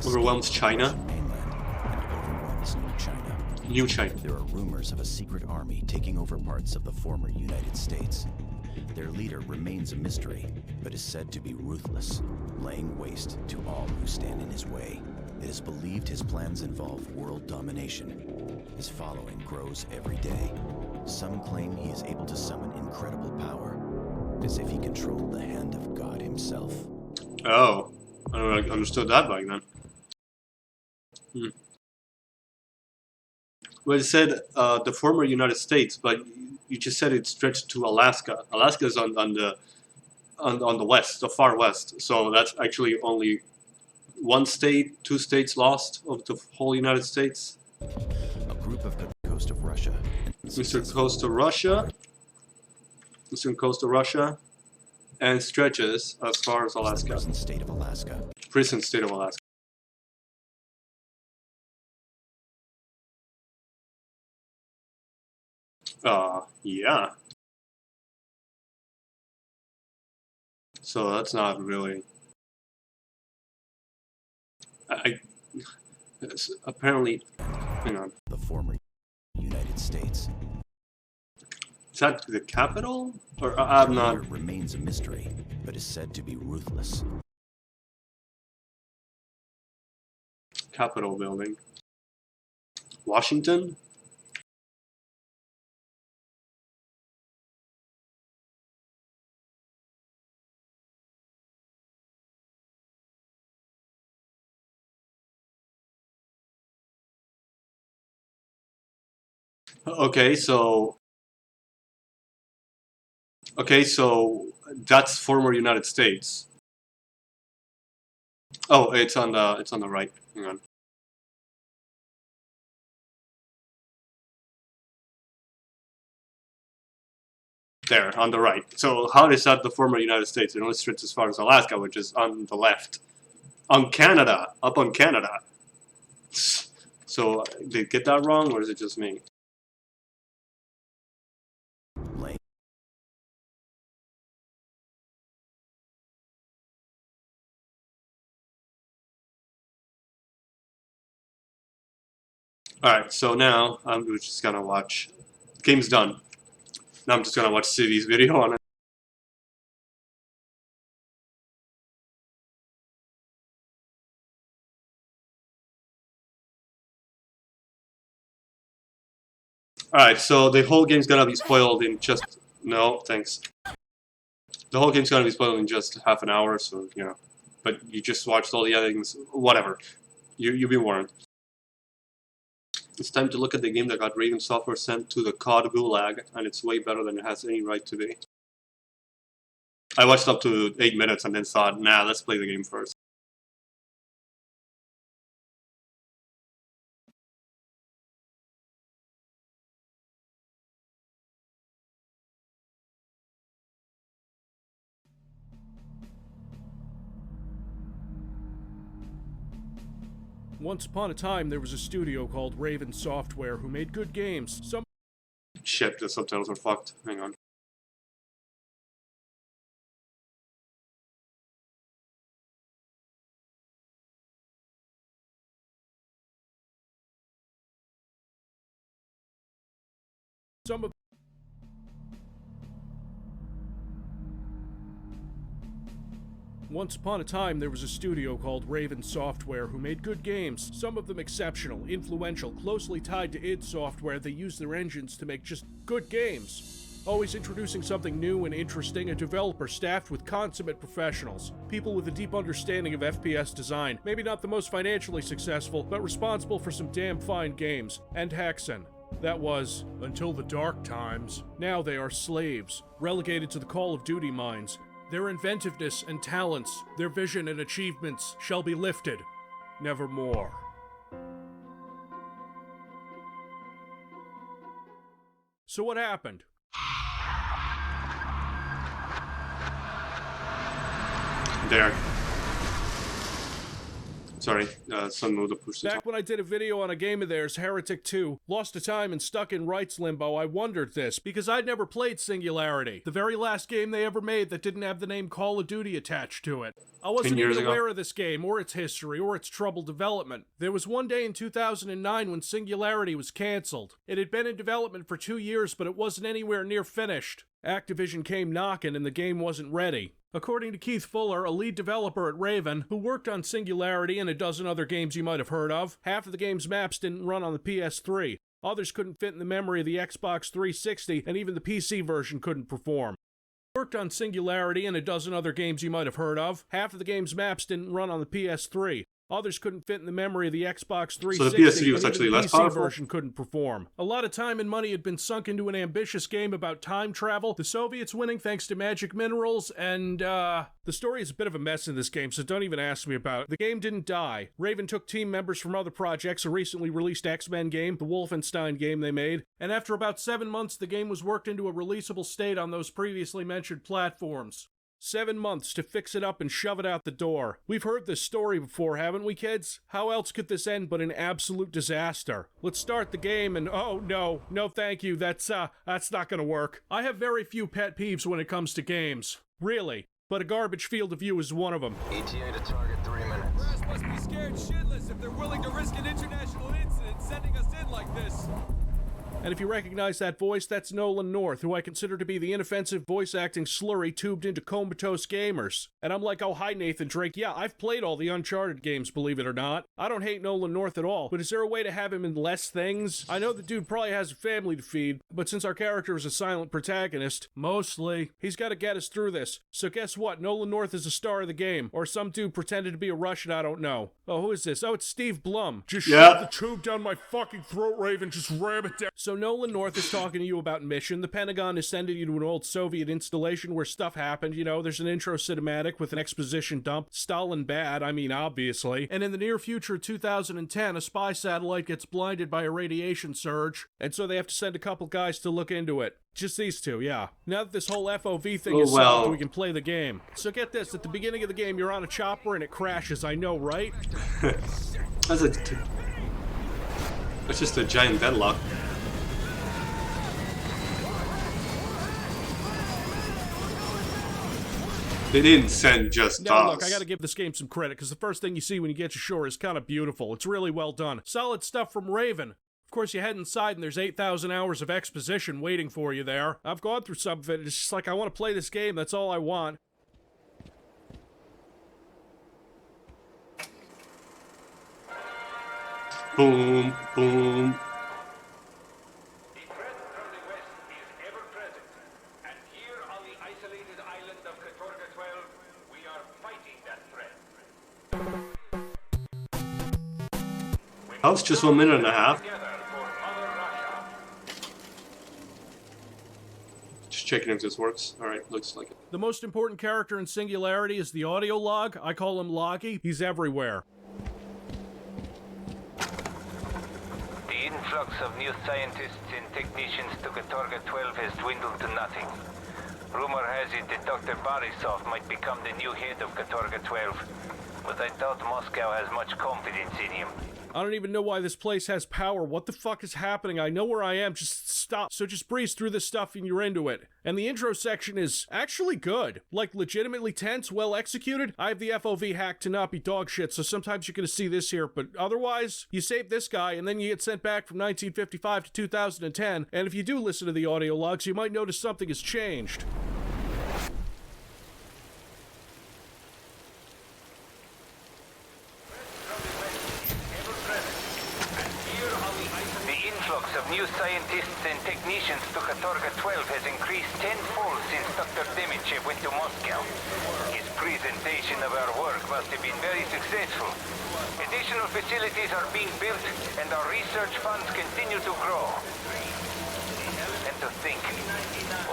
Overwhelms China? Russian mainland and overwhelms New China. New China. There are rumors of a secret army taking over parts of the former United States. Their leader remains a mystery, but is said to be ruthless, laying waste to all who stand in his way. It is believed his plans involve world domination. His following grows every day. Some claim he is able to summon incredible power, as if he controlled the hand of God himself. Oh. I don't really understood that back then. Well, it said the former United States, but you just said it stretched to Alaska. Alaska is on the west, the far west. So that's actually only one state, two states lost of the whole United States. A group of the coast of Russia. Eastern coast of Russia. Eastern coast of Russia. And stretches as far as Alaska. The prison state of Alaska. Prison state of Alaska. Yeah. So that's not really... apparently... Hang on. The former United States. Is that the capital? Or I'm not... Leader remains a mystery, but is said to be ruthless. Capitol building. Washington? Okay, so that's former United States. Oh, it's on the right. Hang on. There, on the right. So how is that the former United States? It only stretches as far as Alaska, which is on the left. On Canada, up on Canada. So did they get that wrong, or is it just me? Alright, so now I'm just gonna watch. Game's done. Now I'm just gonna watch Civi's video on it. Alright, so the whole game's gonna be spoiled in just... No, thanks. The whole game's gonna be spoiled in just half an hour, so, you know. But you just watched all the other things. Whatever. You've been warned. It's time to look at the game that got Raven Software sent to the COD Gulag, and it's way better than it has any right to be. I watched up to 8 minutes and then thought, nah, let's play the game first. Once upon a time, there was a studio called Raven Software who made good games. Shit, the subtitles are fucked. Hang on. Once upon a time, there was a studio called Raven Software who made good games, some of them exceptional, influential, closely tied to id Software. They used their engines to make just good games. Always introducing something new and interesting, a developer staffed with consummate professionals, people with a deep understanding of FPS design, maybe not the most financially successful, but responsible for some damn fine games, and Hexen. That was until the dark times. Now they are slaves, relegated to the Call of Duty mines. Their inventiveness and talents, their vision and achievements shall be lifted, nevermore. So what happened? There. Sorry, some mode to push the Back when I did a video on a game of theirs, Heretic 2, lost to time and stuck in rights limbo, I wondered this, because I'd never played Singularity, the very last game they ever made that didn't have the name Call of Duty attached to it. I wasn't even aware of this game, or its history, or its troubled development. There was one day in 2009 when Singularity was cancelled. It had been in development for 2 years, but it wasn't anywhere near finished. Activision came knocking and the game wasn't ready. According to Keith Fuller, a lead developer at Raven, who worked on Singularity and a dozen other games you might have heard of, half of the game's maps didn't run on the PS3. Others couldn't fit in the memory of the Xbox 360, and even the PC version couldn't perform. Worked on Singularity and a dozen other games you might have heard of. Half of the game's maps didn't run on the PS3. Others couldn't fit in the memory of the Xbox 360, so the PS3 was actually less powerful? version couldn't perform. A lot of time and money had been sunk into an ambitious game about time travel, the Soviets winning thanks to magic minerals, and, the story is a bit of a mess in this game, so don't even ask me about it. The game didn't die. Raven took team members from other projects, a recently released X-Men game, the Wolfenstein game they made, and after about 7 months, the game was worked into a releasable state on those previously mentioned platforms. 7 months to fix it up and shove it out the door. We've heard this story before, haven't we, kids? How else could this end but an absolute disaster? Let's start the game and oh, no thank you, that's not gonna work. I have very few pet peeves when it comes to games. Really. But a garbage field of view is one of them. ETA to target 3 minutes. Brass must be scared shitless if they're willing to risk an international incident sending us in like this. And if you recognize that voice, that's Nolan North, who I consider to be the inoffensive voice-acting slurry tubed into comatose gamers. And I'm like, oh, hi, Nathan Drake. Yeah, I've played all the Uncharted games, believe it or not. I don't hate Nolan North at all, but is there a way to have him in less things? I know the dude probably has a family to feed, but since our character is a silent protagonist, mostly, he's got to get us through this. So guess what? Nolan North is a star of the game, or some dude pretended to be a Russian, I don't know. Oh, who is this? Oh, it's Steve Blum. Just shove the tube down my fucking throat, Raven. Just ram it down. So Nolan North is talking to you about Mission. The Pentagon is sending you to an old Soviet installation where stuff happened. You know, there's an intro cinematic with an exposition dump. Stalin bad, I mean, obviously. And in the near future, 2010, a spy satellite gets blinded by a radiation surge, and so they have to send a couple guys to look into it. Just these two, yeah. Now that this whole FOV thing is solved, we can play the game. So get this, at the beginning of the game, you're on a chopper and it crashes, I know, right? That's just a giant deadlock. They didn't send just now, us. look, I gotta give this game some credit, because the first thing you see when you get to shore is kind of beautiful. It's really well done. Solid stuff from Raven. Of course, you head inside and there's 8,000 hours of exposition waiting for you there. I've gone through some of it. It's just like, I want to play this game. That's all I want. Boom, boom. The threat from the west is ever present, and here on the isolated island of Katorga 12, we are fighting that threat. That was just 1.5 minutes. Together for checking if this works. Alright, looks like it. The most important character in Singularity is the audio log. I call him Loggy. He's everywhere. The influx of new scientists and technicians to Katorga 12 has dwindled to nothing. Rumor has it that Dr. Borisov might become the new head of Katorga 12, but I doubt Moscow has much confidence in him. I don't even know why this place has power. What the fuck is happening? I know where I am. Just stop. So just breeze through this stuff and you're into it. And the intro section is actually good. Like, legitimately tense, well executed. I have the FOV hacked to not be dog shit, so sometimes you're gonna see this here, but otherwise, you save this guy and then you get sent back from 1955 to 2010, and if you do listen to the audio logs, you might notice something has changed. The influx of new scientists and technicians to Katorga 12 has increased tenfold since Dr. Demichev went to Moscow. His presentation of our work must have been very successful. Additional facilities are being built and our research funds continue to grow. And to think,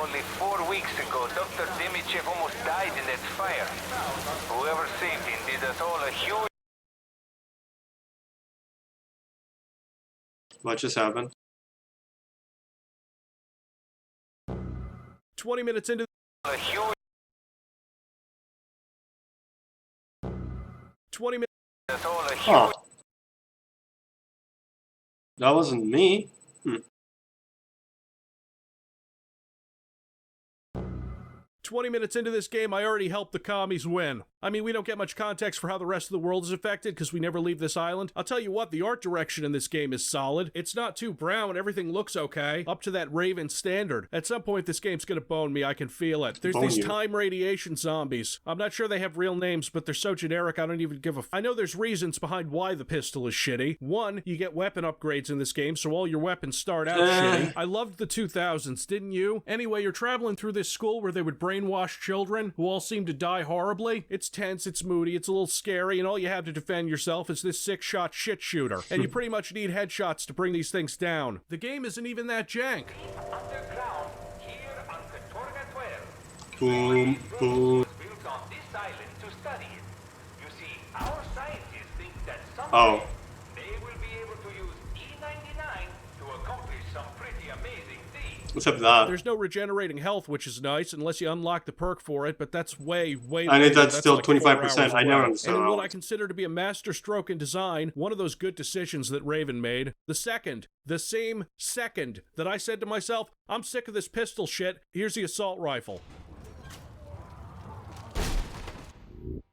only 4 weeks ago, Dr. Demichev almost died in that fire. Whoever saved him did us all a huge... What just happened? 20 minutes into a huge... 20 minutes. That's all a huge... Huh. That wasn't me. 20 minutes into this game, I already helped the commies win. I mean, we don't get much context for how the rest of the world is affected because we never leave this island. I'll tell you what, the art direction in this game is solid. It's not too brown, everything looks okay, up to that Raven standard. At some point, this game's gonna bone me, I can feel it. There's these time radiation zombies. I'm not sure they have real names, but they're so generic I don't even give a I know there's reasons behind why the pistol is shitty. One, you get weapon upgrades in this game, so all your weapons start out shitty. I loved the 2000s, didn't you? Anyway, you're traveling through this school where they would brainwash children who all seem to die horribly. It's tense, it's moody, it's a little scary, and all you have to defend yourself is this 6-shot shit shooter. And you pretty much need headshots to bring these things down. The game isn't even that jank. Underground, here on Katorga 12. Boom, boom. Built on this island to study it. You see, our scientists think that someday Oh. they will be able to use E99 to accomplish some pretty amazing things. What's up with that? There's no regenerating health, which is nice, unless you unlock the perk for it, but that's way I later. need that's still like 4 25%. hours I never away. understood And in how what it I consider to be a masterstroke in design, one of those good decisions that Raven made, the same second that I said to myself, I'm sick of this pistol shit, here's the assault rifle.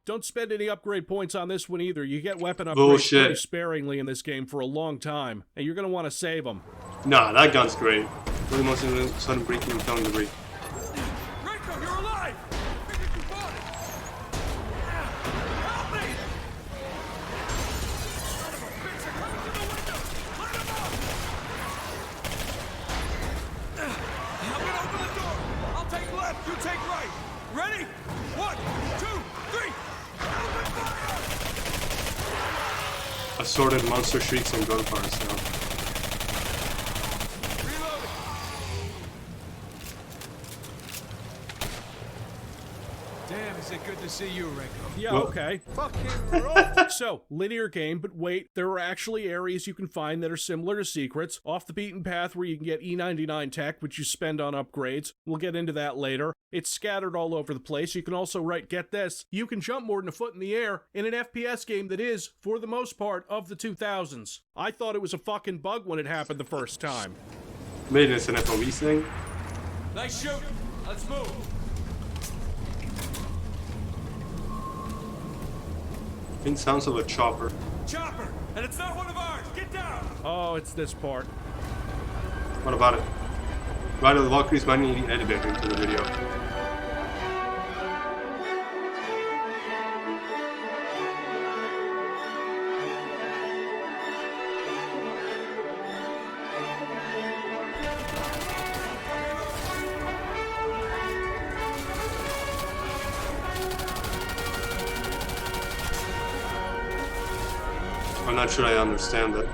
Don't spend any upgrade points on this one either. You get weapon upgrades Bullshit. pretty sparingly in this game for a long time, and you're gonna want to save them. Nah, that gun's great. Really most of the sudden breaking down debris. Rico, you're alive! I figured you bought it! Help me! Son of a bitch, they're coming to the window! Let them out! I'm gonna open the door! I'll take left, you take right! Ready? 1, 2, 3! Open fire! Assorted monster shrieks and gunfires now. Reloading! Damn, is it good to see you, Rico. Yeah, Well- okay. Fucking bro! So, linear game, but wait, there are actually areas you can find that are similar to secrets, off the beaten path where you can get E99 tech, which you spend on upgrades. We'll get into that later. It's scattered all over the place. You can also get this, you can jump more than a foot in the air in an FPS game that is, for the most part, of the 2000s. I thought it was a fucking bug when it happened the first time. Maybe it's an FOV thing. Nice shooting. Let's move. I think sounds of a chopper. Chopper! And it's not one of ours! Get down! Oh, it's this part. What about it? Ride of the Valkyries mining the elevator into the video. I'm not sure I understand it.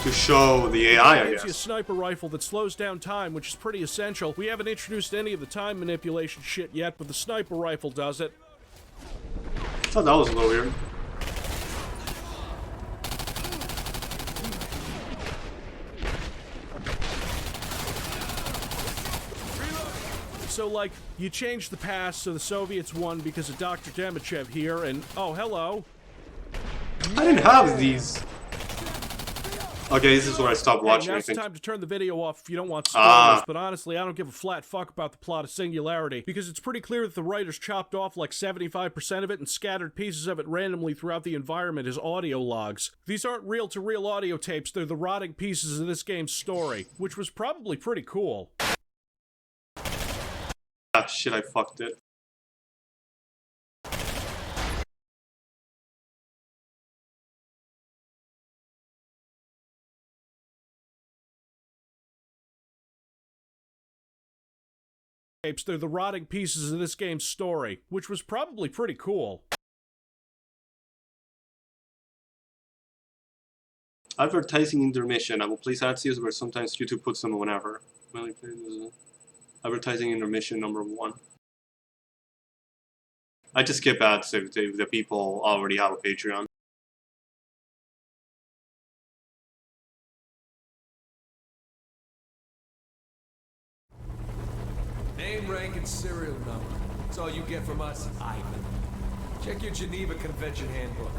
to show the AI, I gives you a guess. sniper rifle that slows down time, which is pretty essential. We haven't introduced any of the time manipulation shit yet, but the sniper rifle does it. I thought that was a little weird. So, like, you change the past so the Soviets won because of Dr. Demichev here, and oh, hello. I didn't have these. Okay, this is where I stopped watching, Hey, I now's the think. time to turn the video off if you don't want spoilers, Ah. but honestly, I don't give a flat fuck about the plot of Singularity, because it's pretty clear that the writers chopped off like 75% of it and scattered pieces of it randomly throughout the environment as audio logs. These aren't reel-to-reel audio tapes, they're the rotting pieces of this game's story, which was probably pretty cool. Ah, shit, I fucked it. They're the rotting pieces of this game's story, which was probably pretty cool. Advertising intermission. I will place ads here where sometimes YouTube puts them whenever. Advertising intermission number 1. I just skip ads if the people already have a Patreon. Name, rank, and serial number. That's all you get from us, Ivan. Check your Geneva Convention handbook.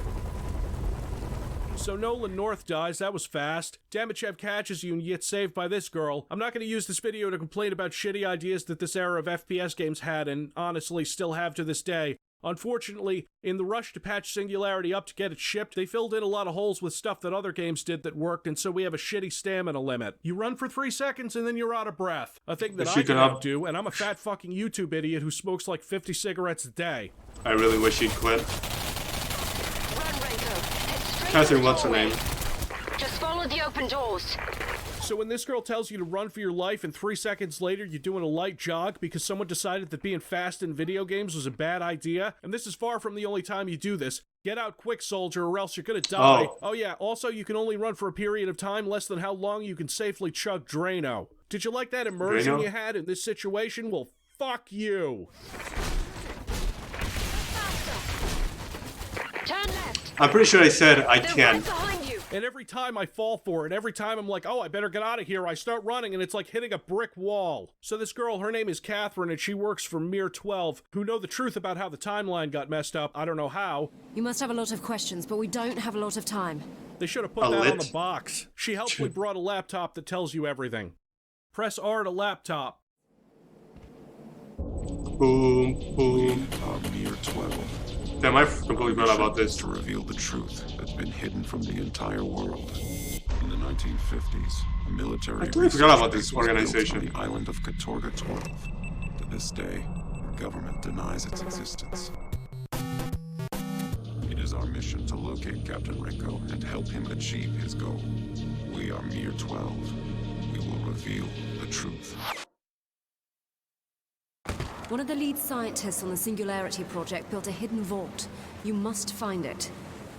So Nolan North dies, that was fast. Demichev catches you and you get saved by this girl. I'm not going to use this video to complain about shitty ideas that this era of FPS games had and honestly still have to this day. Unfortunately, in the rush to patch Singularity up to get it shipped, they filled in a lot of holes with stuff that other games did that worked, and so we have a shitty stamina limit. You run for 3 seconds and then you're out of breath. A thing that I cannot do, and I'm a fat fucking YouTube idiot who smokes like 50 cigarettes a day. I really wish he'd quit. Run, Renko. Head straight Catherine, to the what's her doorway. name? Just follow the open doors. So when this girl tells you to run for your life and 3 seconds later you're doing a light jog because someone decided that being fast in video games was a bad idea, and this is far from the only time you do this, get out quick, soldier, or else you're gonna die. Oh yeah, also you can only run for a period of time less than how long you can safely chug Drano. Did you like that immersion Drano? you had in this situation? Well, fuck you. Turn left. I'm pretty sure I said I They're can. right behind you. And every time I fall for it, every time I'm like, oh, I better get out of here, I start running, and it's like hitting a brick wall. So this girl, her name is Catherine, and she works for Mir 12, who know the truth about how the timeline got messed up. I don't know how. You must have a lot of questions, but we don't have a lot of time. They should have put that on the box. She helpfully brought a laptop that tells you everything. Press R to laptop. Boom, boom. Mir 12. Damn, I completely forgot about this. To reveal the truth that's been hidden from the entire world. In the 1950s, a military I totally forgot about research this base was built organization. on the island of Katorga 12. To this day, the government denies its existence. It is our mission to locate Captain Renko and help him achieve his goal. We are Mir 12. We will reveal the truth. One of the lead scientists on the Singularity project built a hidden vault. You must find it.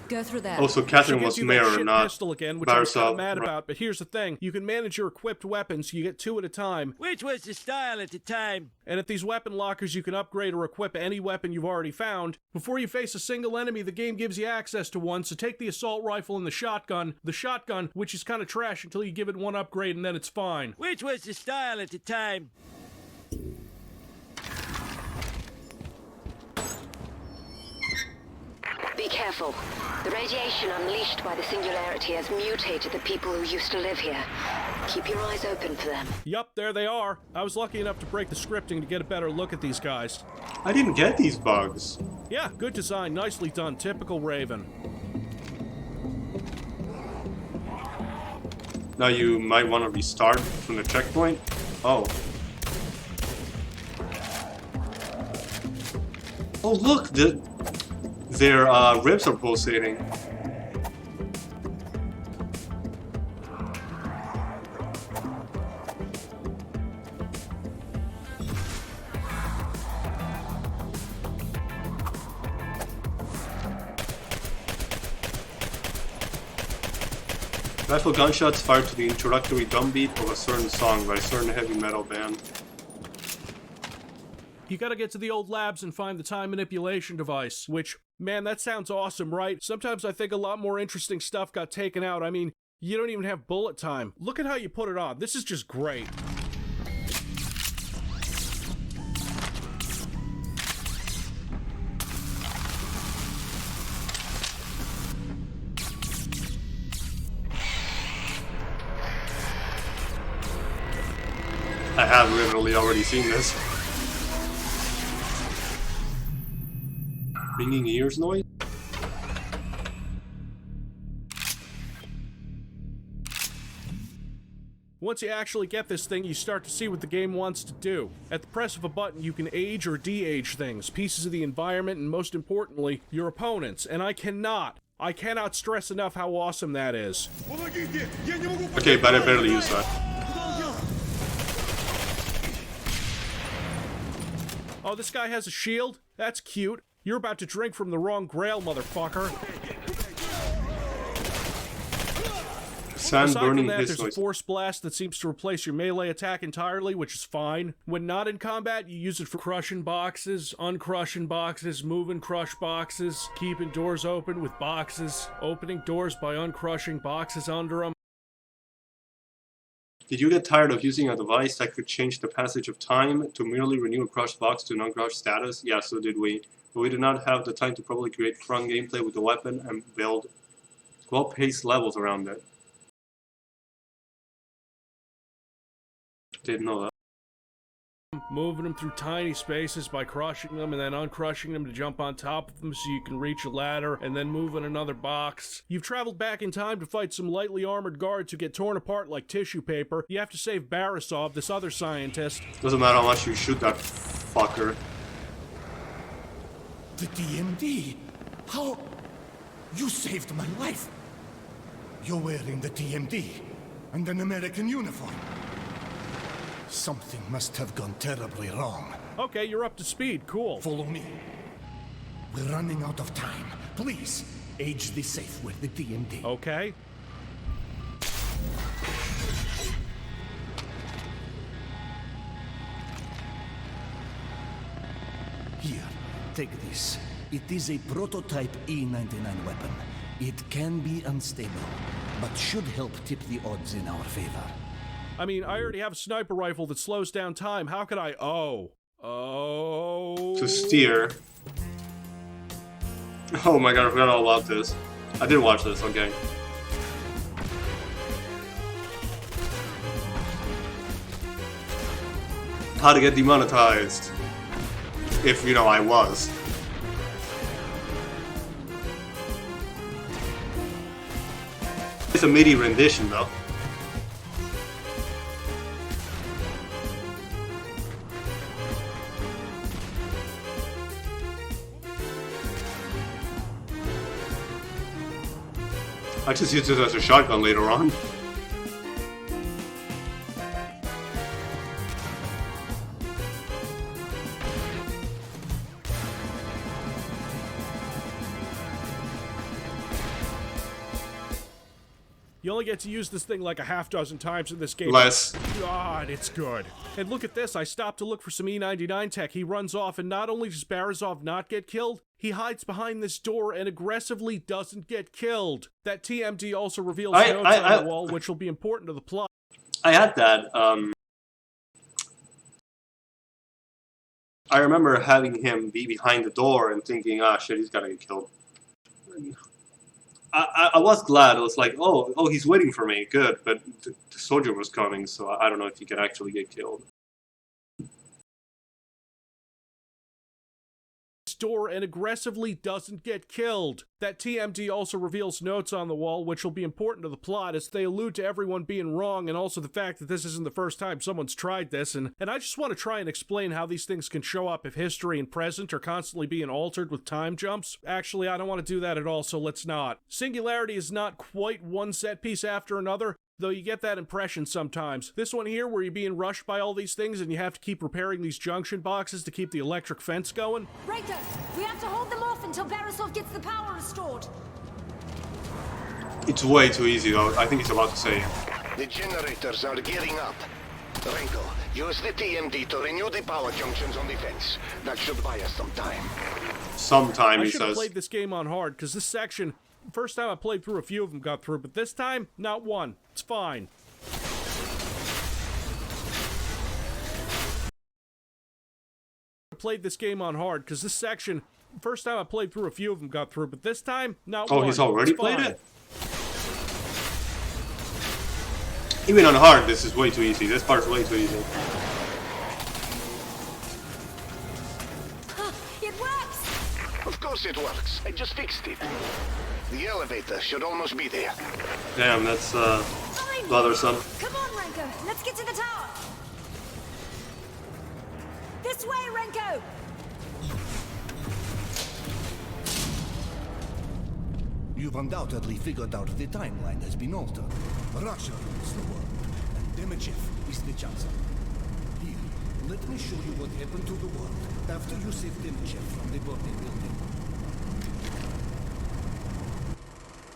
Go through there. Also, Catherine She was gives you that mayor, shit not pistol again, which I was kind Barisov. of mad about, but here's the thing. You can manage your equipped weapons, you get 2 at a time. Which was the style at the time. And at these weapon lockers, you can upgrade or equip any weapon you've already found. Before you face a single enemy, the game gives you access to one, so take the assault rifle and the shotgun. The shotgun, which is kind of trash until you give it 1 upgrade and then it's fine. Which was the style at the time. Be careful. The radiation unleashed by the Singularity has mutated the people who used to live here. Keep your eyes open for them. Yup, there they are. I was lucky enough to break the scripting to get a better look at these guys. I didn't get these bugs. Yeah, good design, nicely done, typical Raven. Now you might want to restart from the checkpoint. Oh. Oh look, their ribs are pulsating. Rifle gunshots fired to the introductory drum beat of a certain song by a certain heavy metal band. You gotta get to the old labs and find the time manipulation device, which, man, that sounds awesome, right? Sometimes I think a lot more interesting stuff got taken out. I mean, you don't even have bullet time. Look at how you put it on. This is just great. I have literally already seen this. Ringing ears noise? Once you actually get this thing, you start to see what the game wants to do. At the press of a button, you can age or de-age things, pieces of the environment, and most importantly, your opponents. And I cannot stress enough how awesome that is. Okay, but I barely use that. Oh, this guy has a shield? That's cute. You're about to drink from the wrong grail, motherfucker. Sand Aside from burning that, his there's a noise. force blast that seems to replace your melee attack entirely, which is fine. When not in combat, you use it for crushing boxes, uncrushing boxes, moving crush boxes, keeping doors open with boxes, opening doors by uncrushing boxes under them. Did you get tired of using a device that could change the passage of time to merely renew a crushed box to non-crushed status? Yeah, so did we. But we did not have the time to properly create fun gameplay with the weapon and build well-paced levels around it. Didn't know that. Moving them through tiny spaces by crushing them and then uncrushing them to jump on top of them so you can reach a ladder and then move in another box. You've traveled back in time to fight some lightly armored guards who get torn apart like tissue paper. You have to save Barisov, this other scientist. Doesn't matter how much you shoot that fucker. The TMD? How? You saved my life. You're wearing the TMD and an American uniform. Something must have gone terribly wrong. Okay, you're up to speed. Cool. Follow me. We're running out of time. Please, age the safe with the TMD. Okay. Here, take this. It is a prototype E99 weapon. It can be unstable, but should help tip the odds in our favor. I mean, I already have a sniper rifle that slows down time. How could I... Oh. To steer. Oh my god, I forgot all about this. I did watch this, okay. How to get demonetized. If, you know, I was. It's a MIDI rendition, though. I just used it as a shotgun later on. You only get to use this thing like a half dozen times in this game. Less. God, it's good. And look at this. I stopped to look for some E99 tech. He runs off, and not only does Barisov not get killed, he hides behind this door and aggressively doesn't get killed. That TMD also reveals notes on the wall, which will be important to the plot. I had that. I remember having him be behind the door and thinking, ah, shit, he's gonna get killed. I was glad. I was like, oh, he's waiting for me. Good, but the soldier was coming, so I don't know if he can actually get killed. Door and aggressively doesn't get killed. That TMD also reveals notes on the wall, which will be important to the plot as they allude to everyone being wrong and also the fact that this isn't the first time someone's tried this, and I just want to try and explain how these things can show up if history and present are constantly being altered with time jumps. Actually, I don't want to do that at all, so let's not. Singularity is not quite one set piece after another, though you get that impression sometimes. This one here, where you're being rushed by all these things and you have to keep repairing these junction boxes to keep the electric fence going. Breaker, we have to hold them off until Barisov gets the power restored. It's way too easy though. I think he's about to say it. The generators are gearing up. Renko, use the TMD to renew the power junctions on the fence. That should buy us some time. Sometime, I he should have says. played this game on hard, because this section, first time I played through, a few of them got through, but this time, not one. It's fine. Played this game on hard, because this section, first time I played through, a few of them got through, but this time, not one. Oh, he's already It's played fine. it? Even on hard, this is way too easy. This part's way too easy. It works! Of course it works. I just fixed it. The elevator should almost be there. Damn, that's Fine. bothersome. Come on, Renko. Let's get to the tower. This way, Renko. You've undoubtedly figured out the timeline has been altered. Russia rules the world, and Demichev is the chancellor. Here, let me show you what happened to the world after you saved Demichev from the burning building.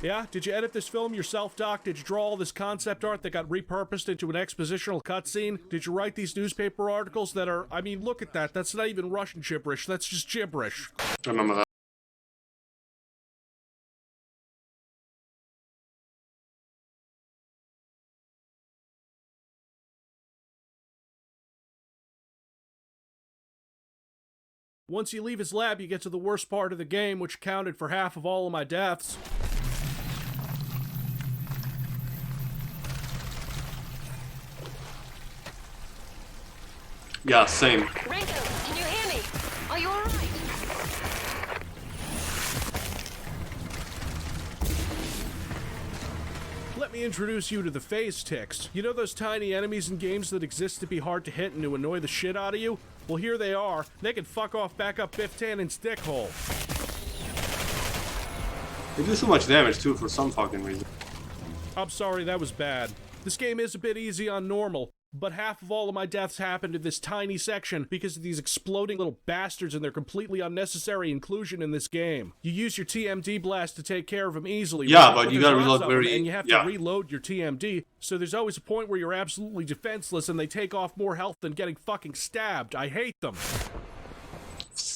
Yeah? Did you edit this film yourself, Doc? Did you draw all this concept art that got repurposed into an expositional cutscene? Did you write these newspaper articles that are... I mean, look at that. That's not even Russian gibberish. That's just gibberish. I remember that. Once you leave his lab, you get to the worst part of the game, which accounted for half of all of my deaths. Yeah, same. Renko, can you hear me? Are you alright? Let me introduce you to the phase ticks. You know those tiny enemies in games that exist to be hard to hit and to annoy the shit out of you? Well, here they are. They can fuck off back up Biff Tannen's dick hole. They do so much damage too for some fucking reason. I'm sorry, that was bad. This game is a bit easy on normal, but half of all of my deaths happened in this tiny section because of these exploding little bastards and their completely unnecessary inclusion in this game. You use your TMD blast to take care of them easily. Yeah, right? but you there's gotta lots reload of them, very- and you have yeah. to reload your TMD, so there's always a point where you're absolutely defenseless and they take off more health than getting fucking stabbed. I hate them.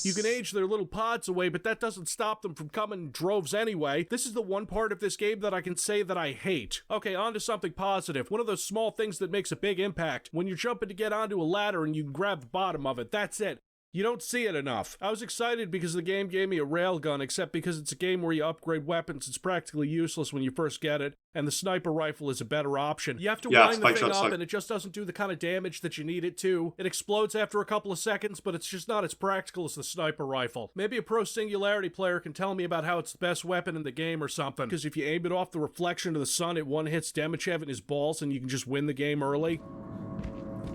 You can age their little pods away, but that doesn't stop them from coming in droves anyway. This is the one part of this game that I can say that I hate. Okay, on to something positive. One of those small things that makes a big impact. When you're jumping to get onto a ladder and you can grab the bottom of it, that's it. You don't see it enough. I was excited because the game gave me a railgun, except because it's a game where you upgrade weapons, it's practically useless when you first get it, and the sniper rifle is a better option. You have to Yeah, wind the spike thing shot's up, like- and it just doesn't do the kind of damage that you need it to. It explodes after a couple of seconds, but it's just not as practical as the sniper rifle. Maybe a pro Singularity player can tell me about how it's the best weapon in the game or something, because if you aim it off the reflection of the sun, it one-hits Demichev in his balls, and you can just win the game early.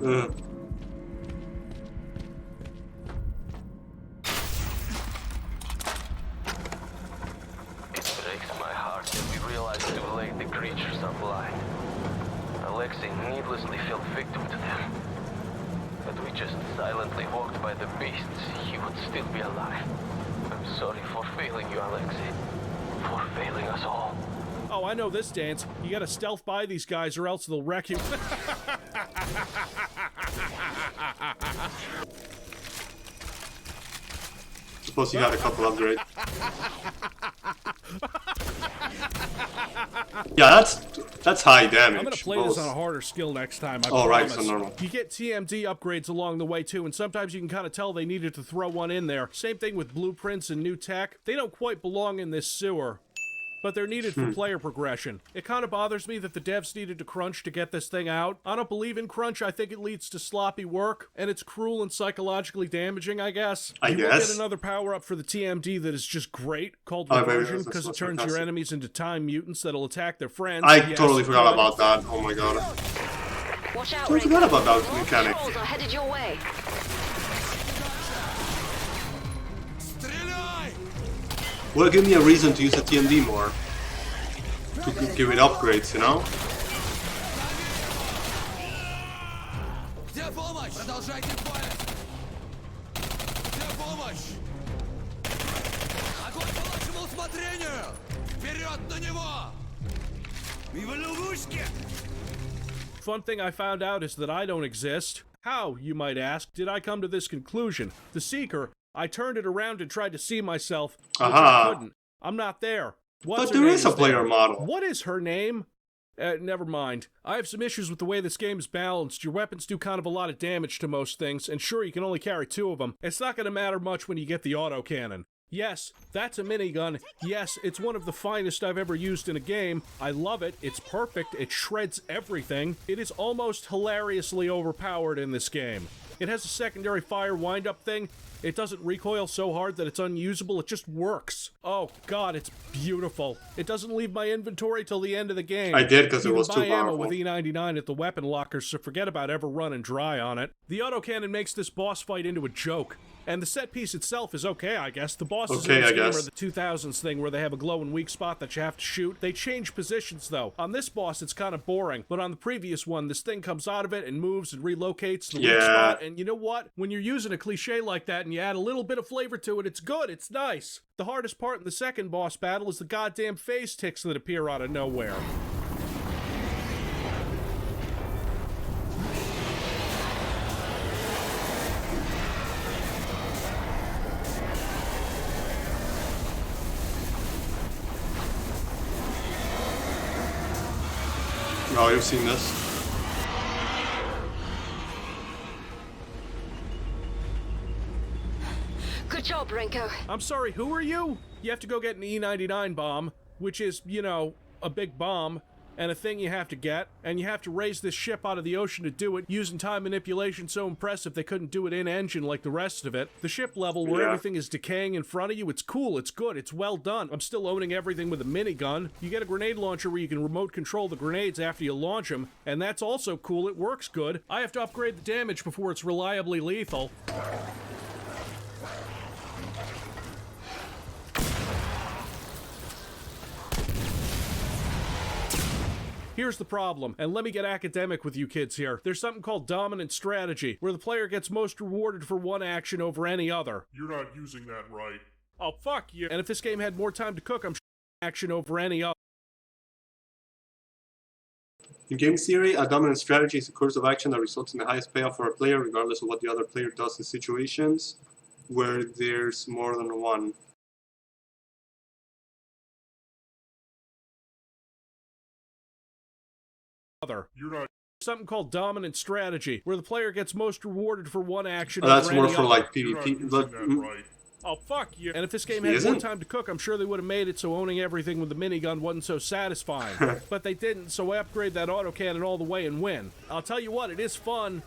Ugh. It breaks my heart that we realize too late the creatures are blind. Alexei needlessly fell victim to them. Had we just silently walked by the beasts, he would still be alive. I'm sorry for failing you, Alexei. For failing us all. Oh, I know this dance. You gotta stealth by these guys or else they'll wreck you. Suppose you had a couple upgrades. Yeah, that's high damage. I'm gonna play this on a harder skill next time, I Oh, right, promise. so normal. You get TMD upgrades along the way too, and sometimes you can kind of tell they needed to throw one in there. Same thing with blueprints and new tech. They don't quite belong in this sewer, but they're needed for player progression. It kind of bothers me that the devs needed to crunch to get this thing out. I don't believe in crunch. I think it leads to sloppy work, and it's cruel and psychologically damaging, I guess. You will guess. get another power-up for the TMD that is just great, called Oh, maybe Reversion, that's because it what's turns your fantastic. enemies into time mutants that'll attack their friends. I Yes, totally forgot good. about that. Oh my god. Watch out, I forgot Renko. about that More mechanic. patrols are headed your way. Well, give me a reason to use a TMD more. To give it upgrades, you know? Где помощь? Продолжайте палить! Где помощь? Огонь по вашему усмотрению! Вперед на него! Fun thing I found out is that I don't exist. How, you might ask, did I come to this conclusion? The Seeker, I turned it around and tried to see myself, which I couldn't. I'm not there. But there is a player model. What is her name? Never mind. I have some issues with the way this game is balanced. Your weapons do kind of a lot of damage to most things, and sure, you can only carry 2 of them. It's not going to matter much when you get the autocannon. Yes, that's a minigun. Yes, it's one of the finest I've ever used in a game. I love it. It's perfect. It shreds everything. It is almost hilariously overpowered in this game. It has a secondary fire wind-up thing. It doesn't recoil so hard that it's unusable. It just works. Oh god, it's beautiful. It doesn't leave my inventory till the end of the game. I did because it was too buy ammo powerful. with E99 at the weapon lockers, so forget about ever running dry on it. The autocannon makes this boss fight into a joke. And the set piece itself is okay, I guess. The bosses in this game are the 2000s thing where they have a glow and weak spot that you have to shoot. They change positions, though. On this boss, it's kind of boring. But on the previous one, this thing comes out of it and moves and relocates the weak spot. And you know what? When you're using a cliche like that and you add a little bit of flavor to it, it's good. It's nice. The hardest part in the second boss battle is the goddamn phase ticks that appear out of nowhere. Oh, you've seen this. Good job, Renko. I'm sorry, who are you? You have to go get an E99 bomb, which is, you know, a big bomb, and a thing you have to get, and you have to raise this ship out of the ocean to do it, using time manipulation so impressive they couldn't do it in-engine like the rest of it. The ship level where everything is decaying in front of you, it's cool, it's good, it's well done. I'm still owning everything with a minigun. You get a grenade launcher where you can remote control the grenades after you launch them, and that's also cool, it works good. I have to upgrade the damage before it's reliably lethal. Here's the problem, and let me get academic with you kids here. There's something called dominant strategy, where the player gets most rewarded for one action over any other. You're not using that right. Oh, fuck you. And if this game had more time to cook, I'm action over any other. In game theory, a dominant strategy is a course of action that results in the highest payoff for a player, regardless of what the other player does in situations where there's more than one. You're not. Something called dominant strategy, where the player gets most rewarded for one action. That's over more any for other. like PvP. But Right. Oh, fuck you. And if this game had more time to cook, I'm sure they would have made it so owning everything with the minigun wasn't so satisfying. But they didn't, so I upgrade that autocannon all the way and win. I'll tell you what, it is fun.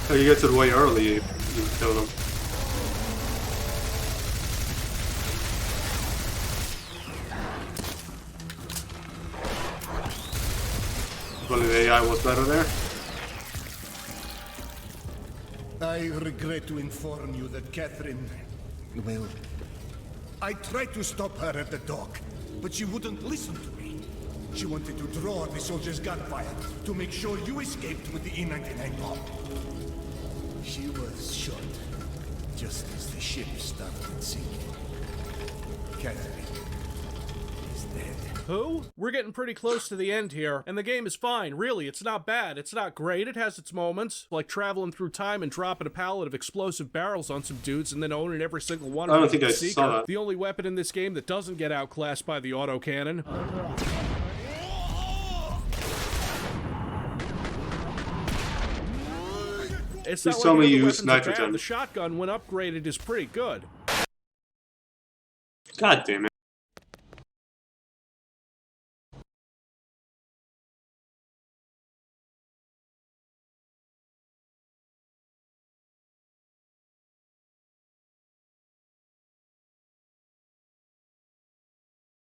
So you get to the way early if you kill them. Only the AI was better there. I regret to inform you that Catherine... Well... I tried to stop her at the dock, but she wouldn't listen to me. She wanted to draw the soldiers' gunfire to make sure you escaped with the E99 bomb. She was shot just as the ship started sinking. Catherine is dead. Who? We're getting pretty close to the end here, and the game is fine, really. It's not bad. It's not great. It has its moments, like traveling through time and dropping a pallet of explosive barrels on some dudes and then owning every single one of them. I don't think I Seeker. saw that. The only weapon in this game that doesn't get outclassed by the autocannon. It's Please not tell like me the you weapons use are bad. nitrogen. The shotgun, when upgraded, is pretty good. God damn it.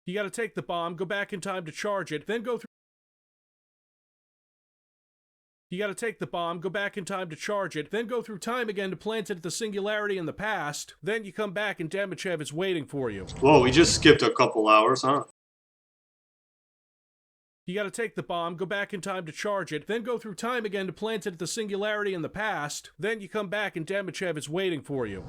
You gotta take the bomb, go back in time to charge it, then go through... You gotta take the bomb, go back in time to charge it, then go through time again to plant it at the Singularity in the past, then you come back and Demichev is waiting for you. Whoa, we just skipped a couple hours, huh? You gotta take the bomb, go back in time to charge it, then go through time again to plant it at the Singularity in the past, then you come back and Demichev is waiting for you.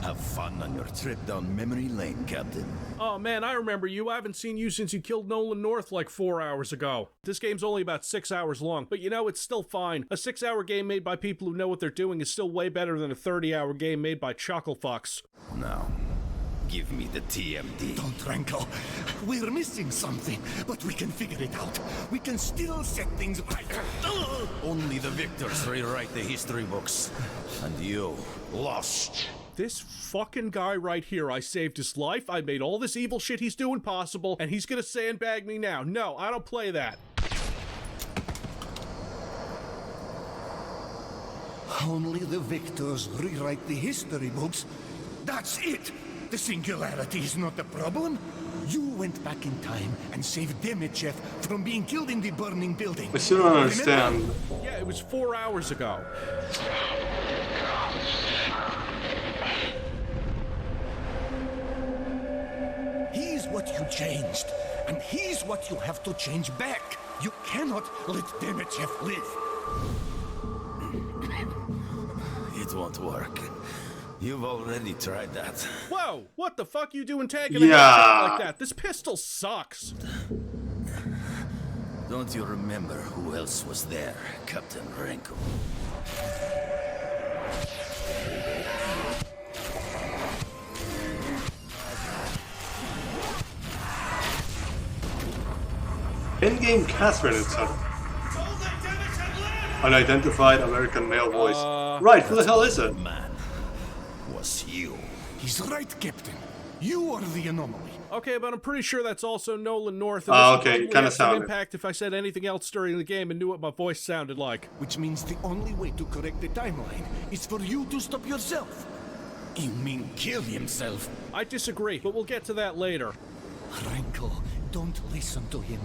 Have fun on your trip down memory lane, Captain. Oh man, I remember you. I haven't seen you since you killed Nolan North like 4 hours ago. This game's only about 6 hours long, but you know, it's still fine. A 6-hour game made by people who know what they're doing is still way better than a 30-hour game made by chucklefucks. Now, give me the TMD. Don't rankle. We're missing something, but we can figure it out. We can still set things right. Only the victors rewrite the history books. And you lost. This fucking guy right here, I saved his life, I made all this evil shit he's doing possible, and he's gonna sandbag me now. No, I don't play that. Only the victors rewrite the history books. That's it! The Singularity is not the problem. You went back in time and saved Demichev from being killed in the burning building. I still don't understand. Yeah, it was 4 hours ago. He's what you changed, and he's what you have to change back. You cannot let Demichev live. It won't work. You've already tried that. Whoa! What the fuck you doing tagging a headshot like that? This pistol sucks. Don't you remember who else was there, Captain Renko? In-game Catherine itself. Unidentified American male voice. Right, who the hell is it? Man, was you. He's right, Captain. You are the anomaly. Okay, but I'm pretty sure that's also Nolan North. And Okay, kind kinda of some sounded. impact if I said anything else during the game and knew what my voice sounded like. Which means the only way to correct the timeline is for you to stop yourself. You mean kill himself? I disagree, but we'll get to that later. Rankle, don't listen to him.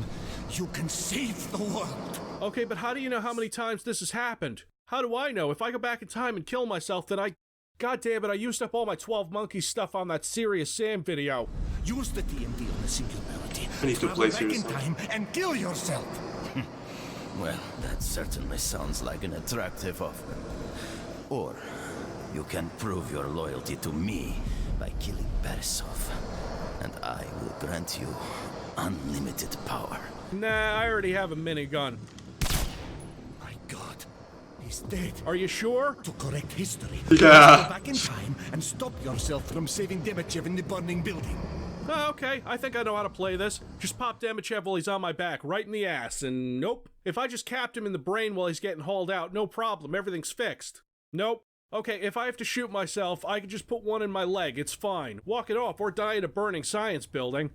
You can save the world. Okay, but how do you know how many times this has happened? How do I know? If I go back in time and kill myself, then God damn it, I used up all my 12 Monkeys stuff on that Serious Sam video. Use the TMD on the Singularity. I need to Travel play back in Serious Sam. time and kill yourself. Well, that certainly sounds like an attractive offer. Or you can prove your loyalty to me by killing Beresov. And I will grant you unlimited power. Nah, I already have a minigun. My God, he's dead. Are you sure? To correct history, Yeah. you must go back in time and stop yourself from saving Demichev in the burning building. Oh, okay, I think I know how to play this. Just pop Demichev while he's on my back, right in the ass, and nope. If I just capped him in the brain while he's getting hauled out, no problem, everything's fixed. Nope. Okay, if I have to shoot myself, I can just put one in my leg, it's fine. Walk it off or die in a burning science building.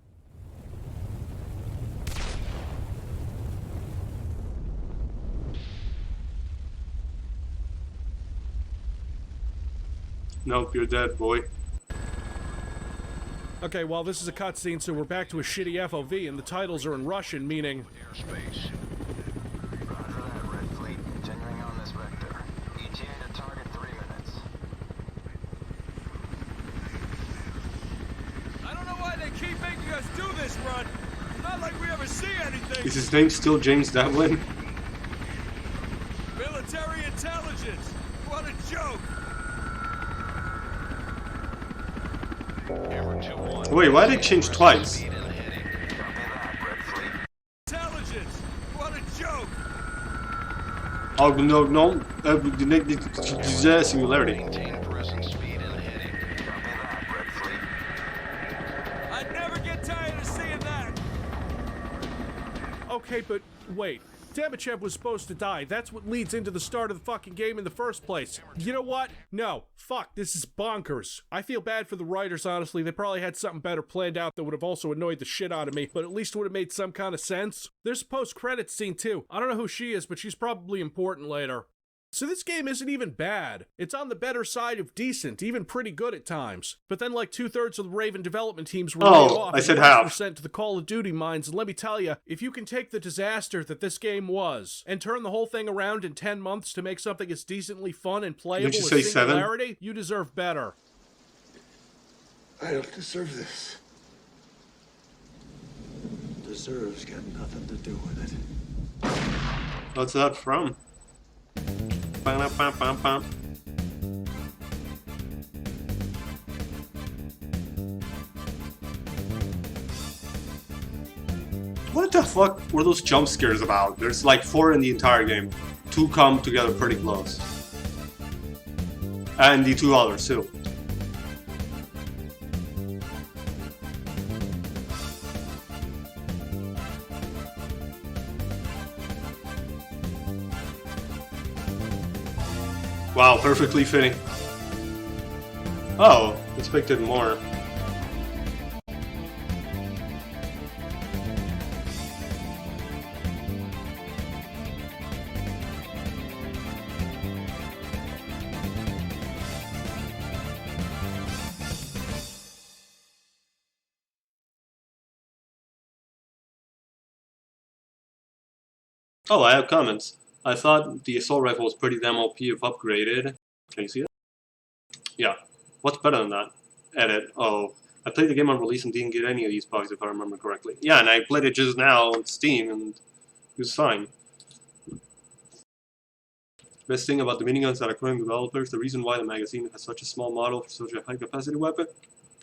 Nope, you're dead, boy. Okay, well, this is a cutscene, so we're back to a shitty FOV, and the titles are in Russian, meaning... Airspace. Roger that, Red Fleet. Continuing on this vector. ETA to target 3 minutes. I don't know why they keep making us do this run. Not like we ever see anything. Is his name still James Devlin? Military intelligence. What a joke. Hammer 2-1. Wait, why did they change twice? Speed and heading. Copy that, Red Fleet. Intelligence. What a joke. Oh, no, the Singularity. Maintain present speed and heading. Copy that, Red Fleet. I never get tired of seeing that. Okay, but wait. Demichev was supposed to die. That's what leads into the start of the fucking game in the first place. You know what? No. Fuck, this is bonkers. I feel bad for the writers, honestly. They probably had something better planned out that would have also annoyed the shit out of me, but at least it would have made some kind of sense. There's a post-credits scene, too. I don't know who she is, but she's probably important later. So this game isn't even bad. It's on the better side of decent, even pretty good at times. But then like 2/3 of the Raven development teams were laid off. I said and the rest half. were sent to the Call of Duty mines, and let me tell you, if you can take the disaster that this game was, and turn the whole thing around in 10 months to make something as decently fun and playable Didn't you as say 7? Singularity, you deserve better. I don't deserve this. reserves got nothing to do with it. What's that from? Ba-da-ba-ba-ba. What the fuck were those jump scares about? There's like 4 in the entire game. 2 come together pretty close. And the 2 others too. Wow, perfectly fitting. Oh, expected more. Oh, I have comments. I thought the assault rifle was pretty damn OP if upgraded. Can you see it? Yeah. What's better than that? Edit. Oh, I played the game on release and didn't get any of these bugs if I remember correctly. Yeah, and I played it just now on Steam and it was fine. Best thing about the miniguns that according to developers, the reason why the magazine has such a small model for such a high capacity weapon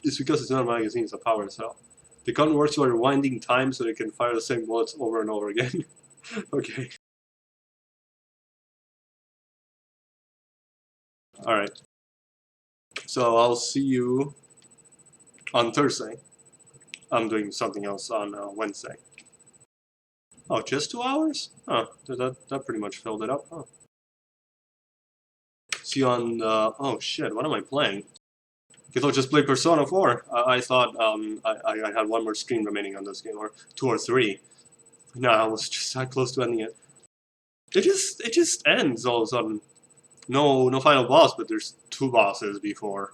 is because it's not a magazine, it's a power cell. The gun works by rewinding time so they can fire the same bullets over and over again. Okay. Alright. So I'll see you on Thursday. I'm doing something else on Wednesday. Oh, just 2 hours? Huh, that pretty much filled it up, huh? See you on, oh shit, what am I playing? Guess I'll just play Persona 4. I thought I had 1 more stream remaining on this game, or 2 or 3. No, I was just that close to ending it. It just ends all of a sudden. No final boss, but there's 2 bosses before.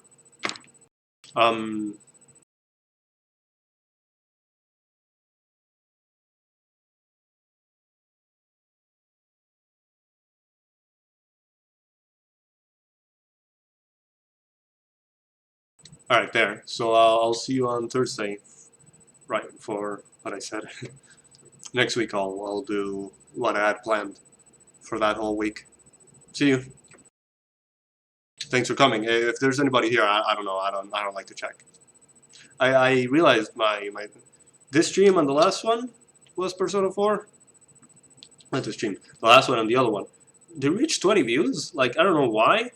Alright, there. So I'll see you on Thursday. Right, for what I said. Next week I'll do what I had planned for that whole week. See you. Thanks for coming. If there's anybody here, I don't know. I don't like to check. I realized my this stream and the last one was Persona 4. Not the stream. The last one and the other one. They reached 20 views. Like, I don't know why.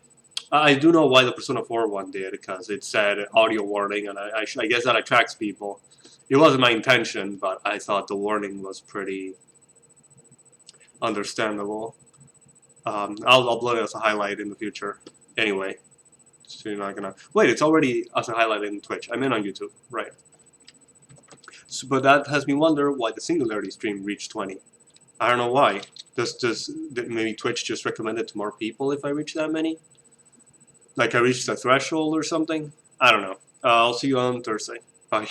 I do know why the Persona 4 one did, because it said audio warning, and I guess that attracts people. It wasn't my intention, but I thought the warning was pretty understandable. I'll upload it as a highlight in the future. Anyway, so you're not gonna... Wait, it's already as a highlight in Twitch. I'm in on YouTube, right. So, but that has me wonder why the Singularity stream reached 20. I don't know why. Does maybe Twitch just recommend it to more people if I reach that many? Like I reached the threshold or something? I don't know. I'll see you on Thursday. Bye.